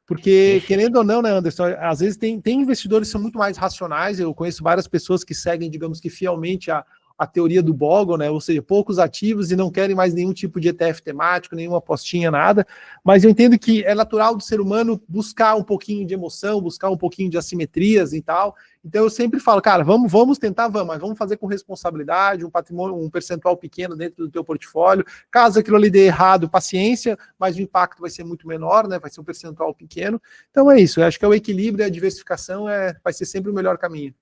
Porque, querendo ou não, né, Anderson, às vezes tem investidores que são muito mais racionais. Eu conheço várias pessoas que seguem, digamos que fielmente a teoria do Bogle, né? Ou seja, poucos ativos e não querem mais nenhum tipo de ETF temático, nenhuma apostinha, nada. Mas eu entendo que é natural do ser humano buscar um pouquinho de emoção, buscar um pouquinho de assimetrias e tal. Então eu sempre falo, cara, vamos tentar, mas vamos fazer com responsabilidade, um patrimônio, um percentual pequeno dentro do teu portfólio. Caso aquilo ali dê errado, paciência, mas o impacto vai ser muito menor, né? Vai ser um percentual pequeno. Então é isso, eu acho que o equilíbrio e a diversificação vai ser sempre o melhor caminho.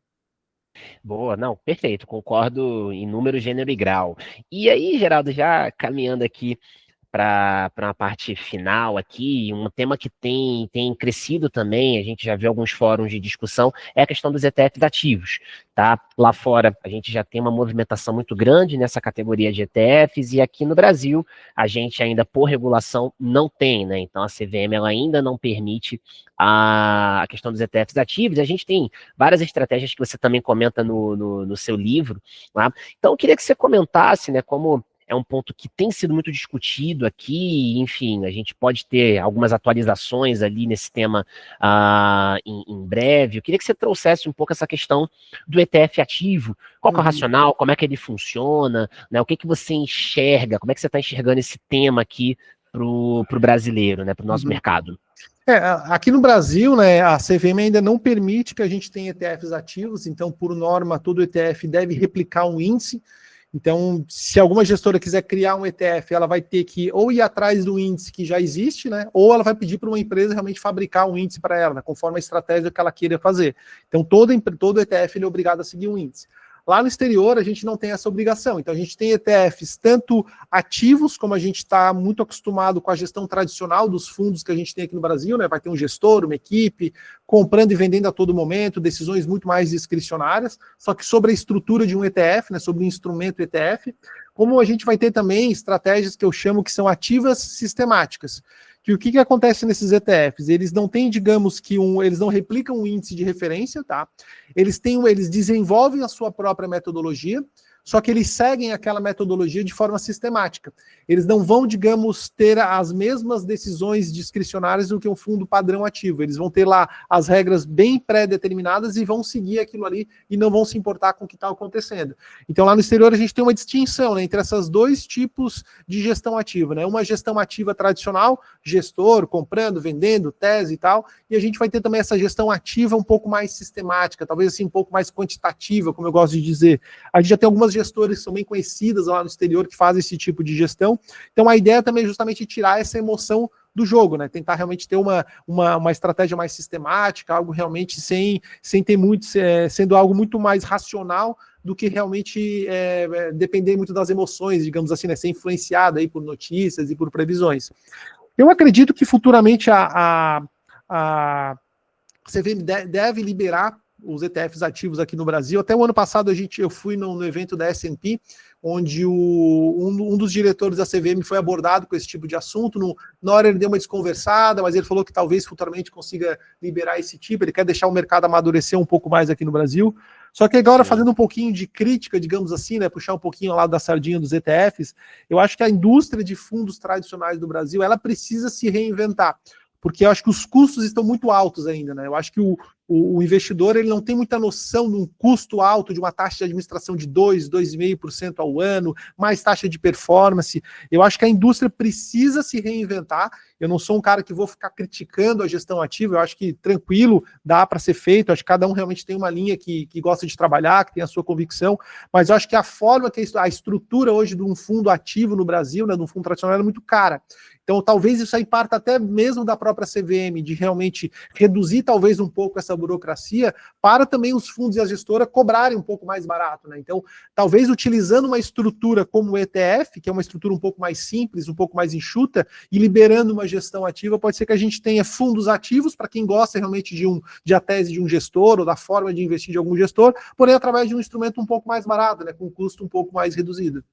Boa, não, perfeito, concordo em número, gênero e grau. E aí, Geraldo, já caminhando aqui para uma parte final aqui, um tema que tem crescido também, a gente já viu alguns fóruns de discussão, é a questão dos ETFs ativos, tá? Lá fora a gente já tem uma movimentação muito grande nessa categoria de ETFs, e aqui no Brasil a gente ainda, por regulação, não tem, né? Então a CVM ela ainda não permite a questão dos ETFs ativos. A gente tem várias estratégias que você também comenta no seu livro, tá? Então eu queria que você comentasse, né, como é um ponto que tem sido muito discutido aqui, enfim, a gente pode ter algumas atualizações ali nesse tema em breve. Eu queria que você trouxesse um pouco essa questão do ETF ativo, qual que é o racional, como é que ele funciona, né, o que você enxerga, como é que você está enxergando esse tema aqui para o brasileiro, né, para o nosso mercado. Aqui no Brasil, né, a CVM ainda não permite que a gente tenha ETFs ativos, então, por norma, todo ETF deve replicar um índice. Então, se alguma gestora quiser criar um ETF, ela vai ter que ou ir atrás do índice que já existe, né? Ou ela vai pedir para uma empresa realmente fabricar um índice para ela, né, conforme a estratégia que ela queira fazer. Então, todo ETF ele é obrigado a seguir um índice. Lá no exterior, a gente não tem essa obrigação. Então, a gente tem ETFs tanto ativos, como a gente está muito acostumado com a gestão tradicional dos fundos que a gente tem aqui no Brasil, né? Vai ter um gestor, uma equipe, comprando e vendendo a todo momento, decisões muito mais discricionárias, só que sobre a estrutura de um ETF, né? Sobre o instrumento ETF, como a gente vai ter também estratégias que eu chamo que são ativas sistemáticas. Que o que acontece nesses ETFs? Eles não têm, digamos que eles não replicam um índice de referência, tá? Eles desenvolvem a sua própria metodologia, só que eles seguem aquela metodologia de forma sistemática. Eles não vão, digamos, ter as mesmas decisões discricionárias do que um fundo padrão ativo. Eles vão ter lá as regras bem pré-determinadas e vão seguir aquilo ali e não vão se importar com o que está acontecendo. Então, lá no exterior, a gente tem uma distinção, né, entre esses dois tipos de gestão ativa, né? Uma gestão ativa tradicional, gestor, comprando, vendendo, tese e tal, e a gente vai ter também essa gestão ativa um pouco mais sistemática, talvez assim um pouco mais quantitativa, como eu gosto de dizer. A gente já tem algumas gestoras que são bem conhecidas lá no exterior que fazem esse tipo de gestão. Então a ideia também é justamente tirar essa emoção do jogo, né? Tentar realmente ter uma estratégia mais sistemática, algo realmente sem ter muito, sendo algo muito mais racional do que realmente depender muito das emoções, digamos assim, né? Ser influenciado aí por notícias e por previsões. Eu acredito que futuramente a CVM deve liberar os ETFs ativos aqui no Brasil. Até o ano passado eu fui no evento da S&P, onde um dos diretores da CVM foi abordado com esse tipo de assunto. Na hora ele deu uma desconversada, mas ele falou que talvez futuramente consiga liberar esse tipo, ele quer deixar o mercado amadurecer um pouco mais aqui no Brasil. Só que agora, fazendo um pouquinho de crítica, digamos assim, né, puxar um pouquinho ao lado da sardinha dos ETFs, eu acho que a indústria de fundos tradicionais do Brasil, ela precisa se reinventar, porque eu acho que os custos estão muito altos ainda, né? Eu acho que o investidor ele não tem muita noção de um custo alto, de uma taxa de administração de 2,5% ao ano, mais taxa de performance. Eu acho que a indústria precisa se reinventar. Eu não sou um cara que vou ficar criticando a gestão ativa, eu acho que tranquilo, dá para ser feito, eu acho que cada um realmente tem uma linha que gosta de trabalhar, que tem a sua convicção, mas eu acho que a forma que a estrutura hoje de um fundo ativo no Brasil, né, de um fundo tradicional, é muito cara. Então, talvez isso aí parta até mesmo da própria CVM, de realmente reduzir talvez um pouco essa burocracia, para também os fundos e a gestora cobrarem um pouco mais barato, né? Então, talvez utilizando uma estrutura como o ETF, que é uma estrutura um pouco mais simples, um pouco mais enxuta, e liberando uma gestão ativa, pode ser que a gente tenha fundos ativos para quem gosta realmente de a tese de um gestor, ou da forma de investir de algum gestor, porém através de um instrumento um pouco mais barato, né? Com um custo um pouco mais reduzido.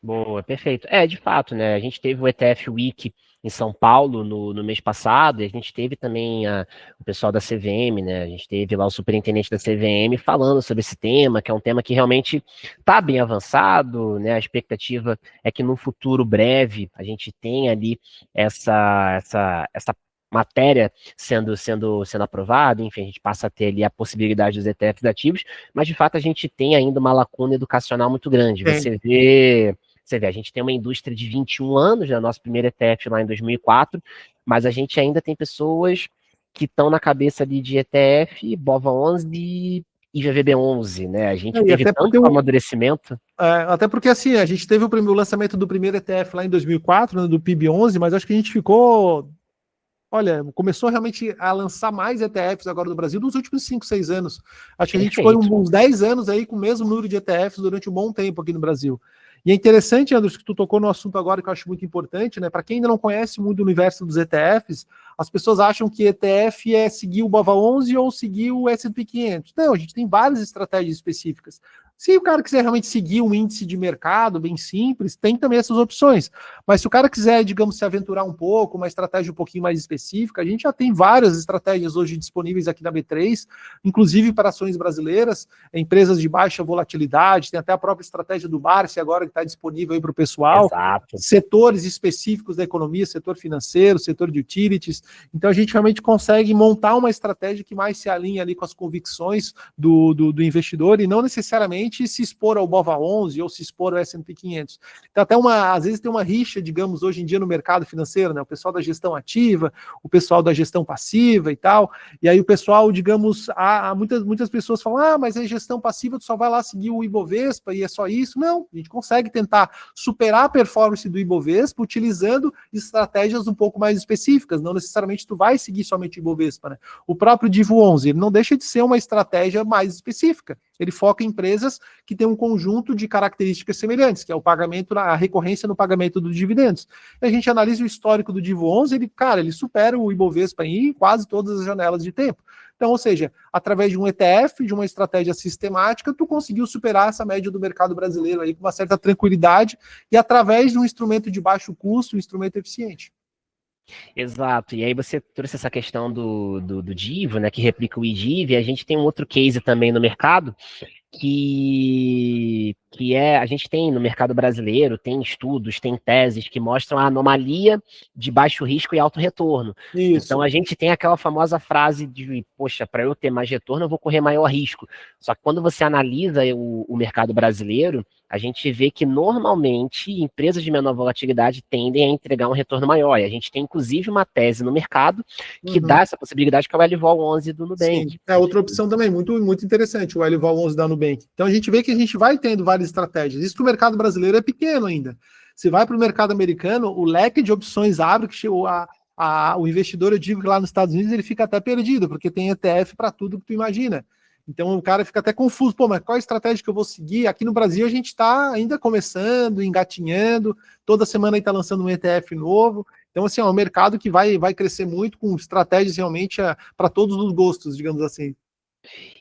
Boa, perfeito. De fato, né? A gente teve o ETF Week em São Paulo no mês passado, e a gente teve também o pessoal da CVM, né? A gente teve lá o superintendente da CVM falando sobre esse tema, que é um tema que realmente está bem avançado, né? A expectativa é que no futuro breve a gente tenha ali essa matéria sendo aprovada, enfim, a gente passa a ter ali a possibilidade dos ETFs ativos, mas de fato a gente tem ainda uma lacuna educacional muito grande. Você vê, a gente tem uma indústria de 21 anos, né, nosso primeiro ETF lá em 2004, mas a gente ainda tem pessoas que estão na cabeça ali de ETF, BOVA11 e VVB11, né? A gente teve tanto amadurecimento. Até porque, assim, a gente teve o lançamento do primeiro ETF lá em 2004, né, do PIB11, mas acho que a gente ficou... Olha, começou realmente a lançar mais ETFs agora no Brasil nos últimos 5, 6 anos. Acho que a gente ficou uns 10 anos aí com o mesmo número de ETFs durante um bom tempo aqui no Brasil. E é interessante, Anderson, que tu tocou no assunto agora que eu acho muito importante, né? Para quem ainda não conhece muito o universo dos ETFs, as pessoas acham que ETF é seguir o BOVA11 ou seguir o S&P 500. Não, a gente tem várias estratégias específicas. Se o cara quiser realmente seguir um índice de mercado bem simples, tem também essas opções. Mas se o cara quiser, digamos, se aventurar um pouco, uma estratégia um pouquinho mais específica, a gente já tem várias estratégias hoje disponíveis aqui na B3, inclusive para ações brasileiras, empresas de baixa volatilidade, tem até a própria estratégia do Barsi agora que está disponível aí para o pessoal. Exato. Setores específicos da economia, setor financeiro, setor de utilities. Então a gente realmente consegue montar uma estratégia que mais se alinha ali com as convicções do investidor e não necessariamente se expor ao BOVA11 ou se expor ao S&P 500. Então até às vezes tem uma rixa, digamos, hoje em dia no mercado financeiro, né? O pessoal da gestão ativa, o pessoal da gestão passiva e tal, e aí o pessoal, digamos, muitas pessoas falam, mas é gestão passiva, tu só vai lá seguir o Ibovespa e é só isso. Não, a gente consegue tentar superar a performance do Ibovespa utilizando estratégias um pouco mais específicas, não necessariamente tu vai seguir somente o Ibovespa, né? O próprio DIVO11, ele não deixa de ser uma estratégia mais específica, ele foca em empresas que têm um conjunto de características semelhantes, que é o pagamento, a recorrência no pagamento dos dividendos. E a gente analisa o histórico do DIVO11, ele supera o Ibovespa em quase todas as janelas de tempo. Então, ou seja, através de um ETF, de uma estratégia sistemática, tu conseguiu superar essa média do mercado brasileiro aí com uma certa tranquilidade e através de um instrumento de baixo custo, um instrumento eficiente. Exato, e aí você trouxe essa questão do DIVO, né, que replica o IDIV, e a gente tem um outro case também no mercado, que a gente tem no mercado brasileiro, tem estudos, tem teses que mostram a anomalia de baixo risco e alto retorno. Isso. Então a gente tem aquela famosa frase de, poxa, para eu ter mais retorno eu vou correr maior risco. Só que quando você analisa o mercado brasileiro, a gente vê que normalmente empresas de menor volatilidade tendem a entregar um retorno maior. E a gente tem inclusive uma tese no mercado que dá essa possibilidade, que é o LVOL11 do Nubank. Sim, é outra opção também, muito, muito interessante, o LVOL11 da Nubank. Então a gente vê que a gente vai tendo várias estratégias. Isso que o mercado brasileiro é pequeno ainda. Você vai para o mercado americano, o leque de opções abre, que chegou o investidor, eu digo que lá nos Estados Unidos ele fica até perdido, porque tem ETF para tudo que tu imagina. Então o cara fica até confuso, pô, mas qual a estratégia que eu vou seguir? Aqui no Brasil a gente está ainda começando, engatinhando, toda semana aí está lançando um ETF novo. Então, assim, é um mercado que vai crescer muito, com estratégias realmente para todos os gostos, digamos assim.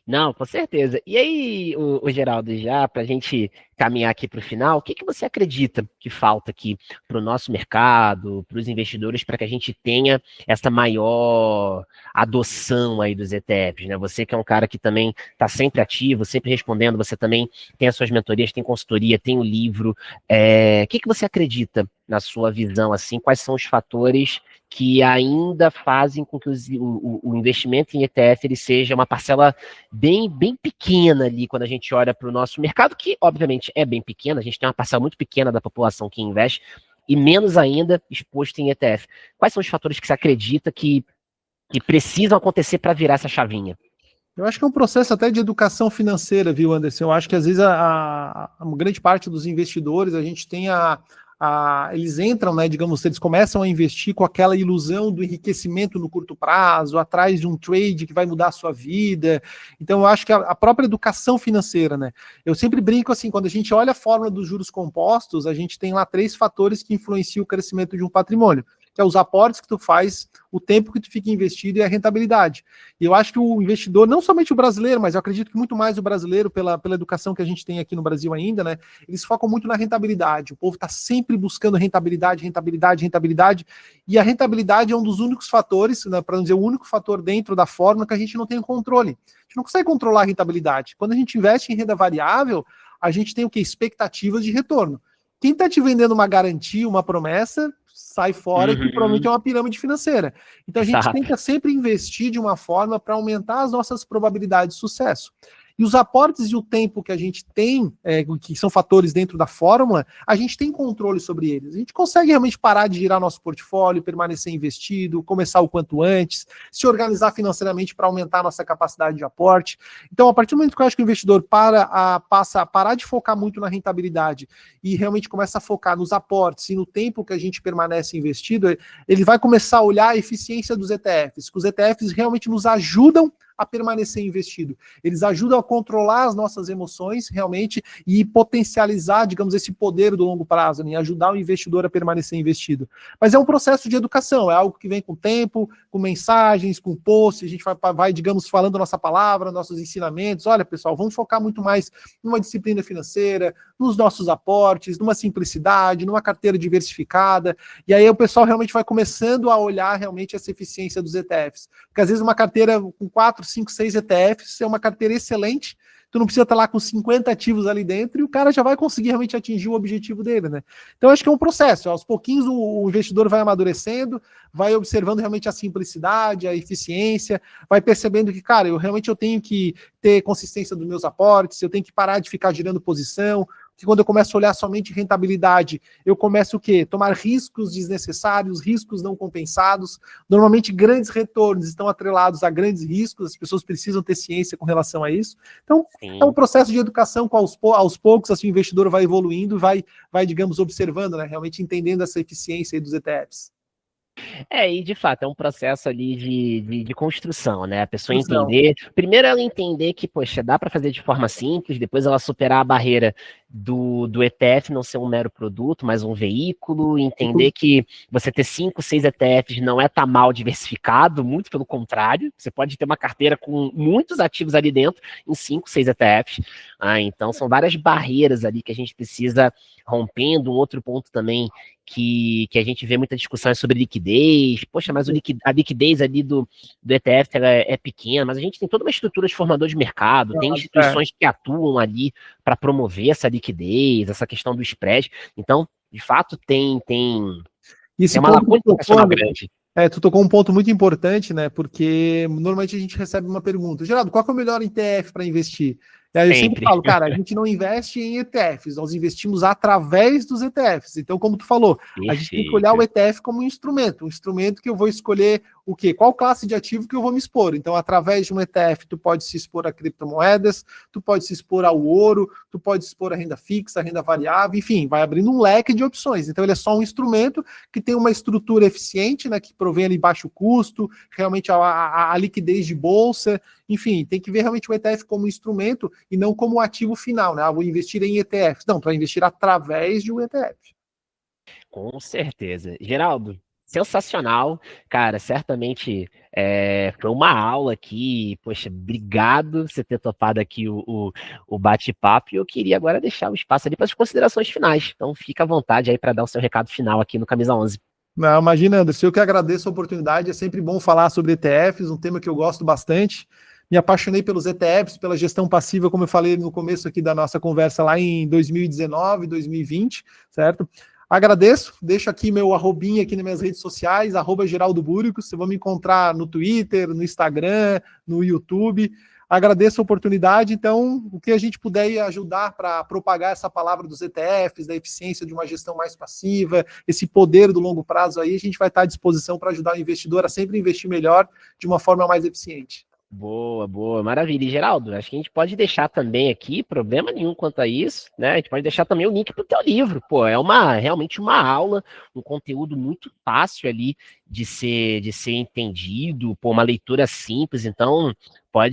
Não, com certeza. E aí, o Geraldo, já para a gente caminhar aqui para o final, o que que você acredita que falta aqui para o nosso mercado, para os investidores, para que a gente tenha essa maior adoção aí dos ETFs, né? Você que é um cara que também está sempre ativo, sempre respondendo, você também tem as suas mentorias, tem consultoria, tem o livro. O que que você acredita, na sua visão, assim, quais são os fatores que ainda fazem com que o investimento em ETF ele seja uma parcela bem pequena ali quando a gente olha para o nosso mercado, que obviamente é bem pequeno, a gente tem uma parcela muito pequena da população que investe, e menos ainda exposto em ETF. Quais são os fatores que você acredita que precisam acontecer para virar essa chavinha? Eu acho que é um processo até de educação financeira, viu, Anderson? Eu acho que às vezes a grande parte dos investidores, a gente tem eles entram, né, digamos, eles começam a investir com aquela ilusão do enriquecimento no curto prazo, atrás de um trade que vai mudar a sua vida. Então eu acho que a própria educação financeira, né? Eu sempre brinco assim, quando a gente olha a fórmula dos juros compostos, a gente tem lá 3 fatores que influenciam o crescimento de um patrimônio, que é os aportes que tu faz, o tempo que tu fica investido e a rentabilidade. E eu acho que o investidor, não somente o brasileiro, mas eu acredito que muito mais o brasileiro, pela educação que a gente tem aqui no Brasil ainda, né? Eles focam muito na rentabilidade. O povo está sempre buscando rentabilidade, e a rentabilidade é um dos únicos fatores, né, para não dizer o único fator dentro da fórmula que a gente não tem controle. A gente não consegue controlar a rentabilidade. Quando a gente investe em renda variável, a gente tem o quê? Expectativas de retorno. Quem está te vendendo uma garantia, uma promessa, sai fora, que provavelmente é uma pirâmide financeira. Então a gente tenta sempre investir de uma forma para aumentar as nossas probabilidades de sucesso. E os aportes e o tempo que a gente tem, que são fatores dentro da fórmula, a gente tem controle sobre eles. A gente consegue realmente parar de girar nosso portfólio, permanecer investido, começar o quanto antes, se organizar financeiramente para aumentar a nossa capacidade de aporte. Então, a partir do momento que eu acho que o investidor passa a parar de focar muito na rentabilidade e realmente começa a focar nos aportes e no tempo que a gente permanece investido, ele vai começar a olhar a eficiência dos ETFs, que os ETFs realmente nos ajudam a permanecer investido. Eles ajudam a controlar as nossas emoções realmente e potencializar, digamos, esse poder do longo prazo, né? Ajudar o investidor a permanecer investido. Mas é um processo de educação, é algo que vem com o tempo, com mensagens, com posts, a gente vai, digamos, falando a nossa palavra, nossos ensinamentos. Olha, pessoal, vamos focar muito mais numa disciplina financeira, nos nossos aportes, numa simplicidade, numa carteira diversificada, e aí o pessoal realmente vai começando a olhar realmente essa eficiência dos ETFs. Porque às vezes uma carteira com 4, 5, 6 ETFs é uma carteira excelente, tu não precisa estar lá com 50 ativos ali dentro e o cara já vai conseguir realmente atingir o objetivo dele, né? Então acho que é um processo, aos pouquinhos o investidor vai amadurecendo, vai observando realmente a simplicidade, a eficiência, vai percebendo que, cara, eu tenho que ter consistência dos meus aportes, eu tenho que parar de ficar girando posição, que quando eu começo a olhar somente rentabilidade, eu começo o quê? Tomar riscos desnecessários, riscos não compensados. Normalmente grandes retornos estão atrelados a grandes riscos, as pessoas precisam ter ciência com relação a isso. Então, é um processo de educação com aos poucos, assim, o investidor vai evoluindo, vai, digamos, observando, né, realmente entendendo essa eficiência aí dos ETFs. E de fato, é um processo ali de construção, né? A pessoa entender. Primeiro, ela entender que, poxa, dá para fazer de forma simples, depois ela superar a barreira do ETF não ser um mero produto, mas um veículo, entender que você ter 5, 6 ETFs não é estar mal diversificado, muito pelo contrário, você pode ter uma carteira com muitos ativos ali dentro, em 5, 6 ETFs. Então, são várias barreiras ali que a gente precisa rompendo. Um outro ponto também que a gente vê muita discussão sobre liquidez. Poxa, mas a liquidez ali do ETF ela é pequena, mas a gente tem toda uma estrutura de formador de mercado, tem instituições que atuam ali para promover essa liquidez, essa questão do spread. Então, de fato, tem uma lacuna educacional grande. Tu tocou um ponto muito importante, né? Porque normalmente a gente recebe uma pergunta: Geraldo, qual que é o melhor ETF para investir? E aí eu sempre falo, cara, a gente não investe em ETFs, nós investimos através dos ETFs. Então, como tu falou, a gente tem que olhar o ETF como um instrumento que eu vou escolher o quê? Qual classe de ativo que eu vou me expor? Então, através de um ETF, tu pode se expor a criptomoedas, tu pode se expor ao ouro, tu pode se expor a renda fixa, a renda variável, enfim, vai abrindo um leque de opções. Então, ele é só um instrumento que tem uma estrutura eficiente, né, que provém ali baixo custo, realmente a liquidez de bolsa, enfim, tem que ver realmente o ETF como instrumento e não como ativo final, né? Vou investir em ETFs. Não, para investir através de um ETF. Com certeza. Geraldo, sensacional. Cara, certamente foi uma aula aqui. Poxa, obrigado por você ter topado aqui o bate-papo. E eu queria agora deixar o espaço ali para as considerações finais. Então, fica à vontade aí para dar o seu recado final aqui no Camisa 11. Não, imagina, Anderson, eu que agradeço a oportunidade. É sempre bom falar sobre ETFs, um tema que eu gosto bastante. Me apaixonei pelos ETFs, pela gestão passiva, como eu falei no começo aqui da nossa conversa lá em 2019, 2020, certo? Agradeço, deixo aqui meu arrobinha aqui nas minhas redes sociais, @GeraldoBúrico, você vai me encontrar no Twitter, no Instagram, no YouTube. Agradeço a oportunidade, então, o que a gente puder ajudar para propagar essa palavra dos ETFs, da eficiência de uma gestão mais passiva, esse poder do longo prazo aí, a gente vai estar à disposição para ajudar o investidor a sempre investir melhor, de uma forma mais eficiente. Boa, boa, maravilha. E, Geraldo, acho que a gente pode deixar também aqui, problema nenhum quanto a isso, né? A gente pode deixar também o link para o teu livro. Pô, é realmente uma aula, um conteúdo muito fácil ali de ser entendido, pô, uma leitura simples. Então,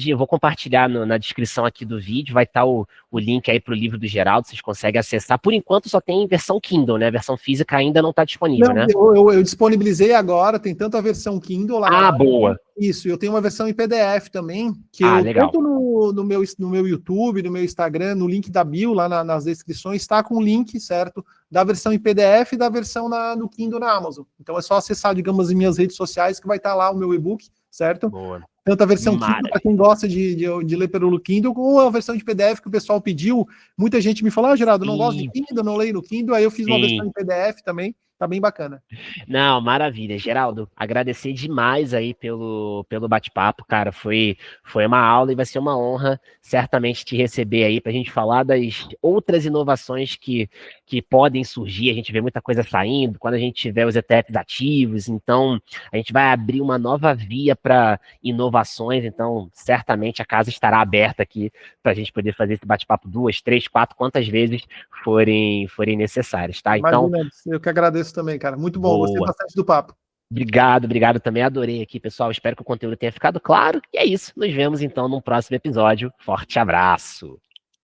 eu vou compartilhar na descrição aqui do vídeo, vai estar o link aí para o livro do Geraldo, vocês conseguem acessar. Por enquanto só tem versão Kindle, né? A versão física ainda não está disponível, né? Eu disponibilizei agora, tem tanto a versão Kindle lá. Boa. Isso, eu tenho uma versão em PDF também, que legal. tanto no meu YouTube, no meu Instagram, no link da bio, lá nas descrições, está com o link, certo? Da versão em PDF e da versão no Kindle na Amazon. Então é só acessar, digamos, as minhas redes sociais que vai estar lá o meu e-book, certo? Boa. Tanto a versão Kindle, para quem gosta de ler pelo Kindle, ou a versão de PDF que o pessoal pediu. Muita gente me falou, Geraldo, não gosto de Kindle, não leio no Kindle, aí eu fiz uma versão em PDF também, tá bem bacana. Não, maravilha. Geraldo, agradecer demais aí pelo bate-papo, cara, foi uma aula e vai ser uma honra certamente te receber aí pra gente falar das outras inovações que podem surgir. A gente vê muita coisa saindo, quando a gente tiver os ETFs ativos, então a gente vai abrir uma nova via para inovações, então certamente a casa estará aberta aqui pra gente poder fazer esse bate-papo 2, 3, 4, quantas vezes forem necessárias, tá? Então, eu que agradeço também, cara. Muito bom, gostei bastante do papo. Obrigado também, adorei aqui, pessoal. Espero que o conteúdo tenha ficado claro. E é isso, nos vemos então num próximo episódio. Forte abraço!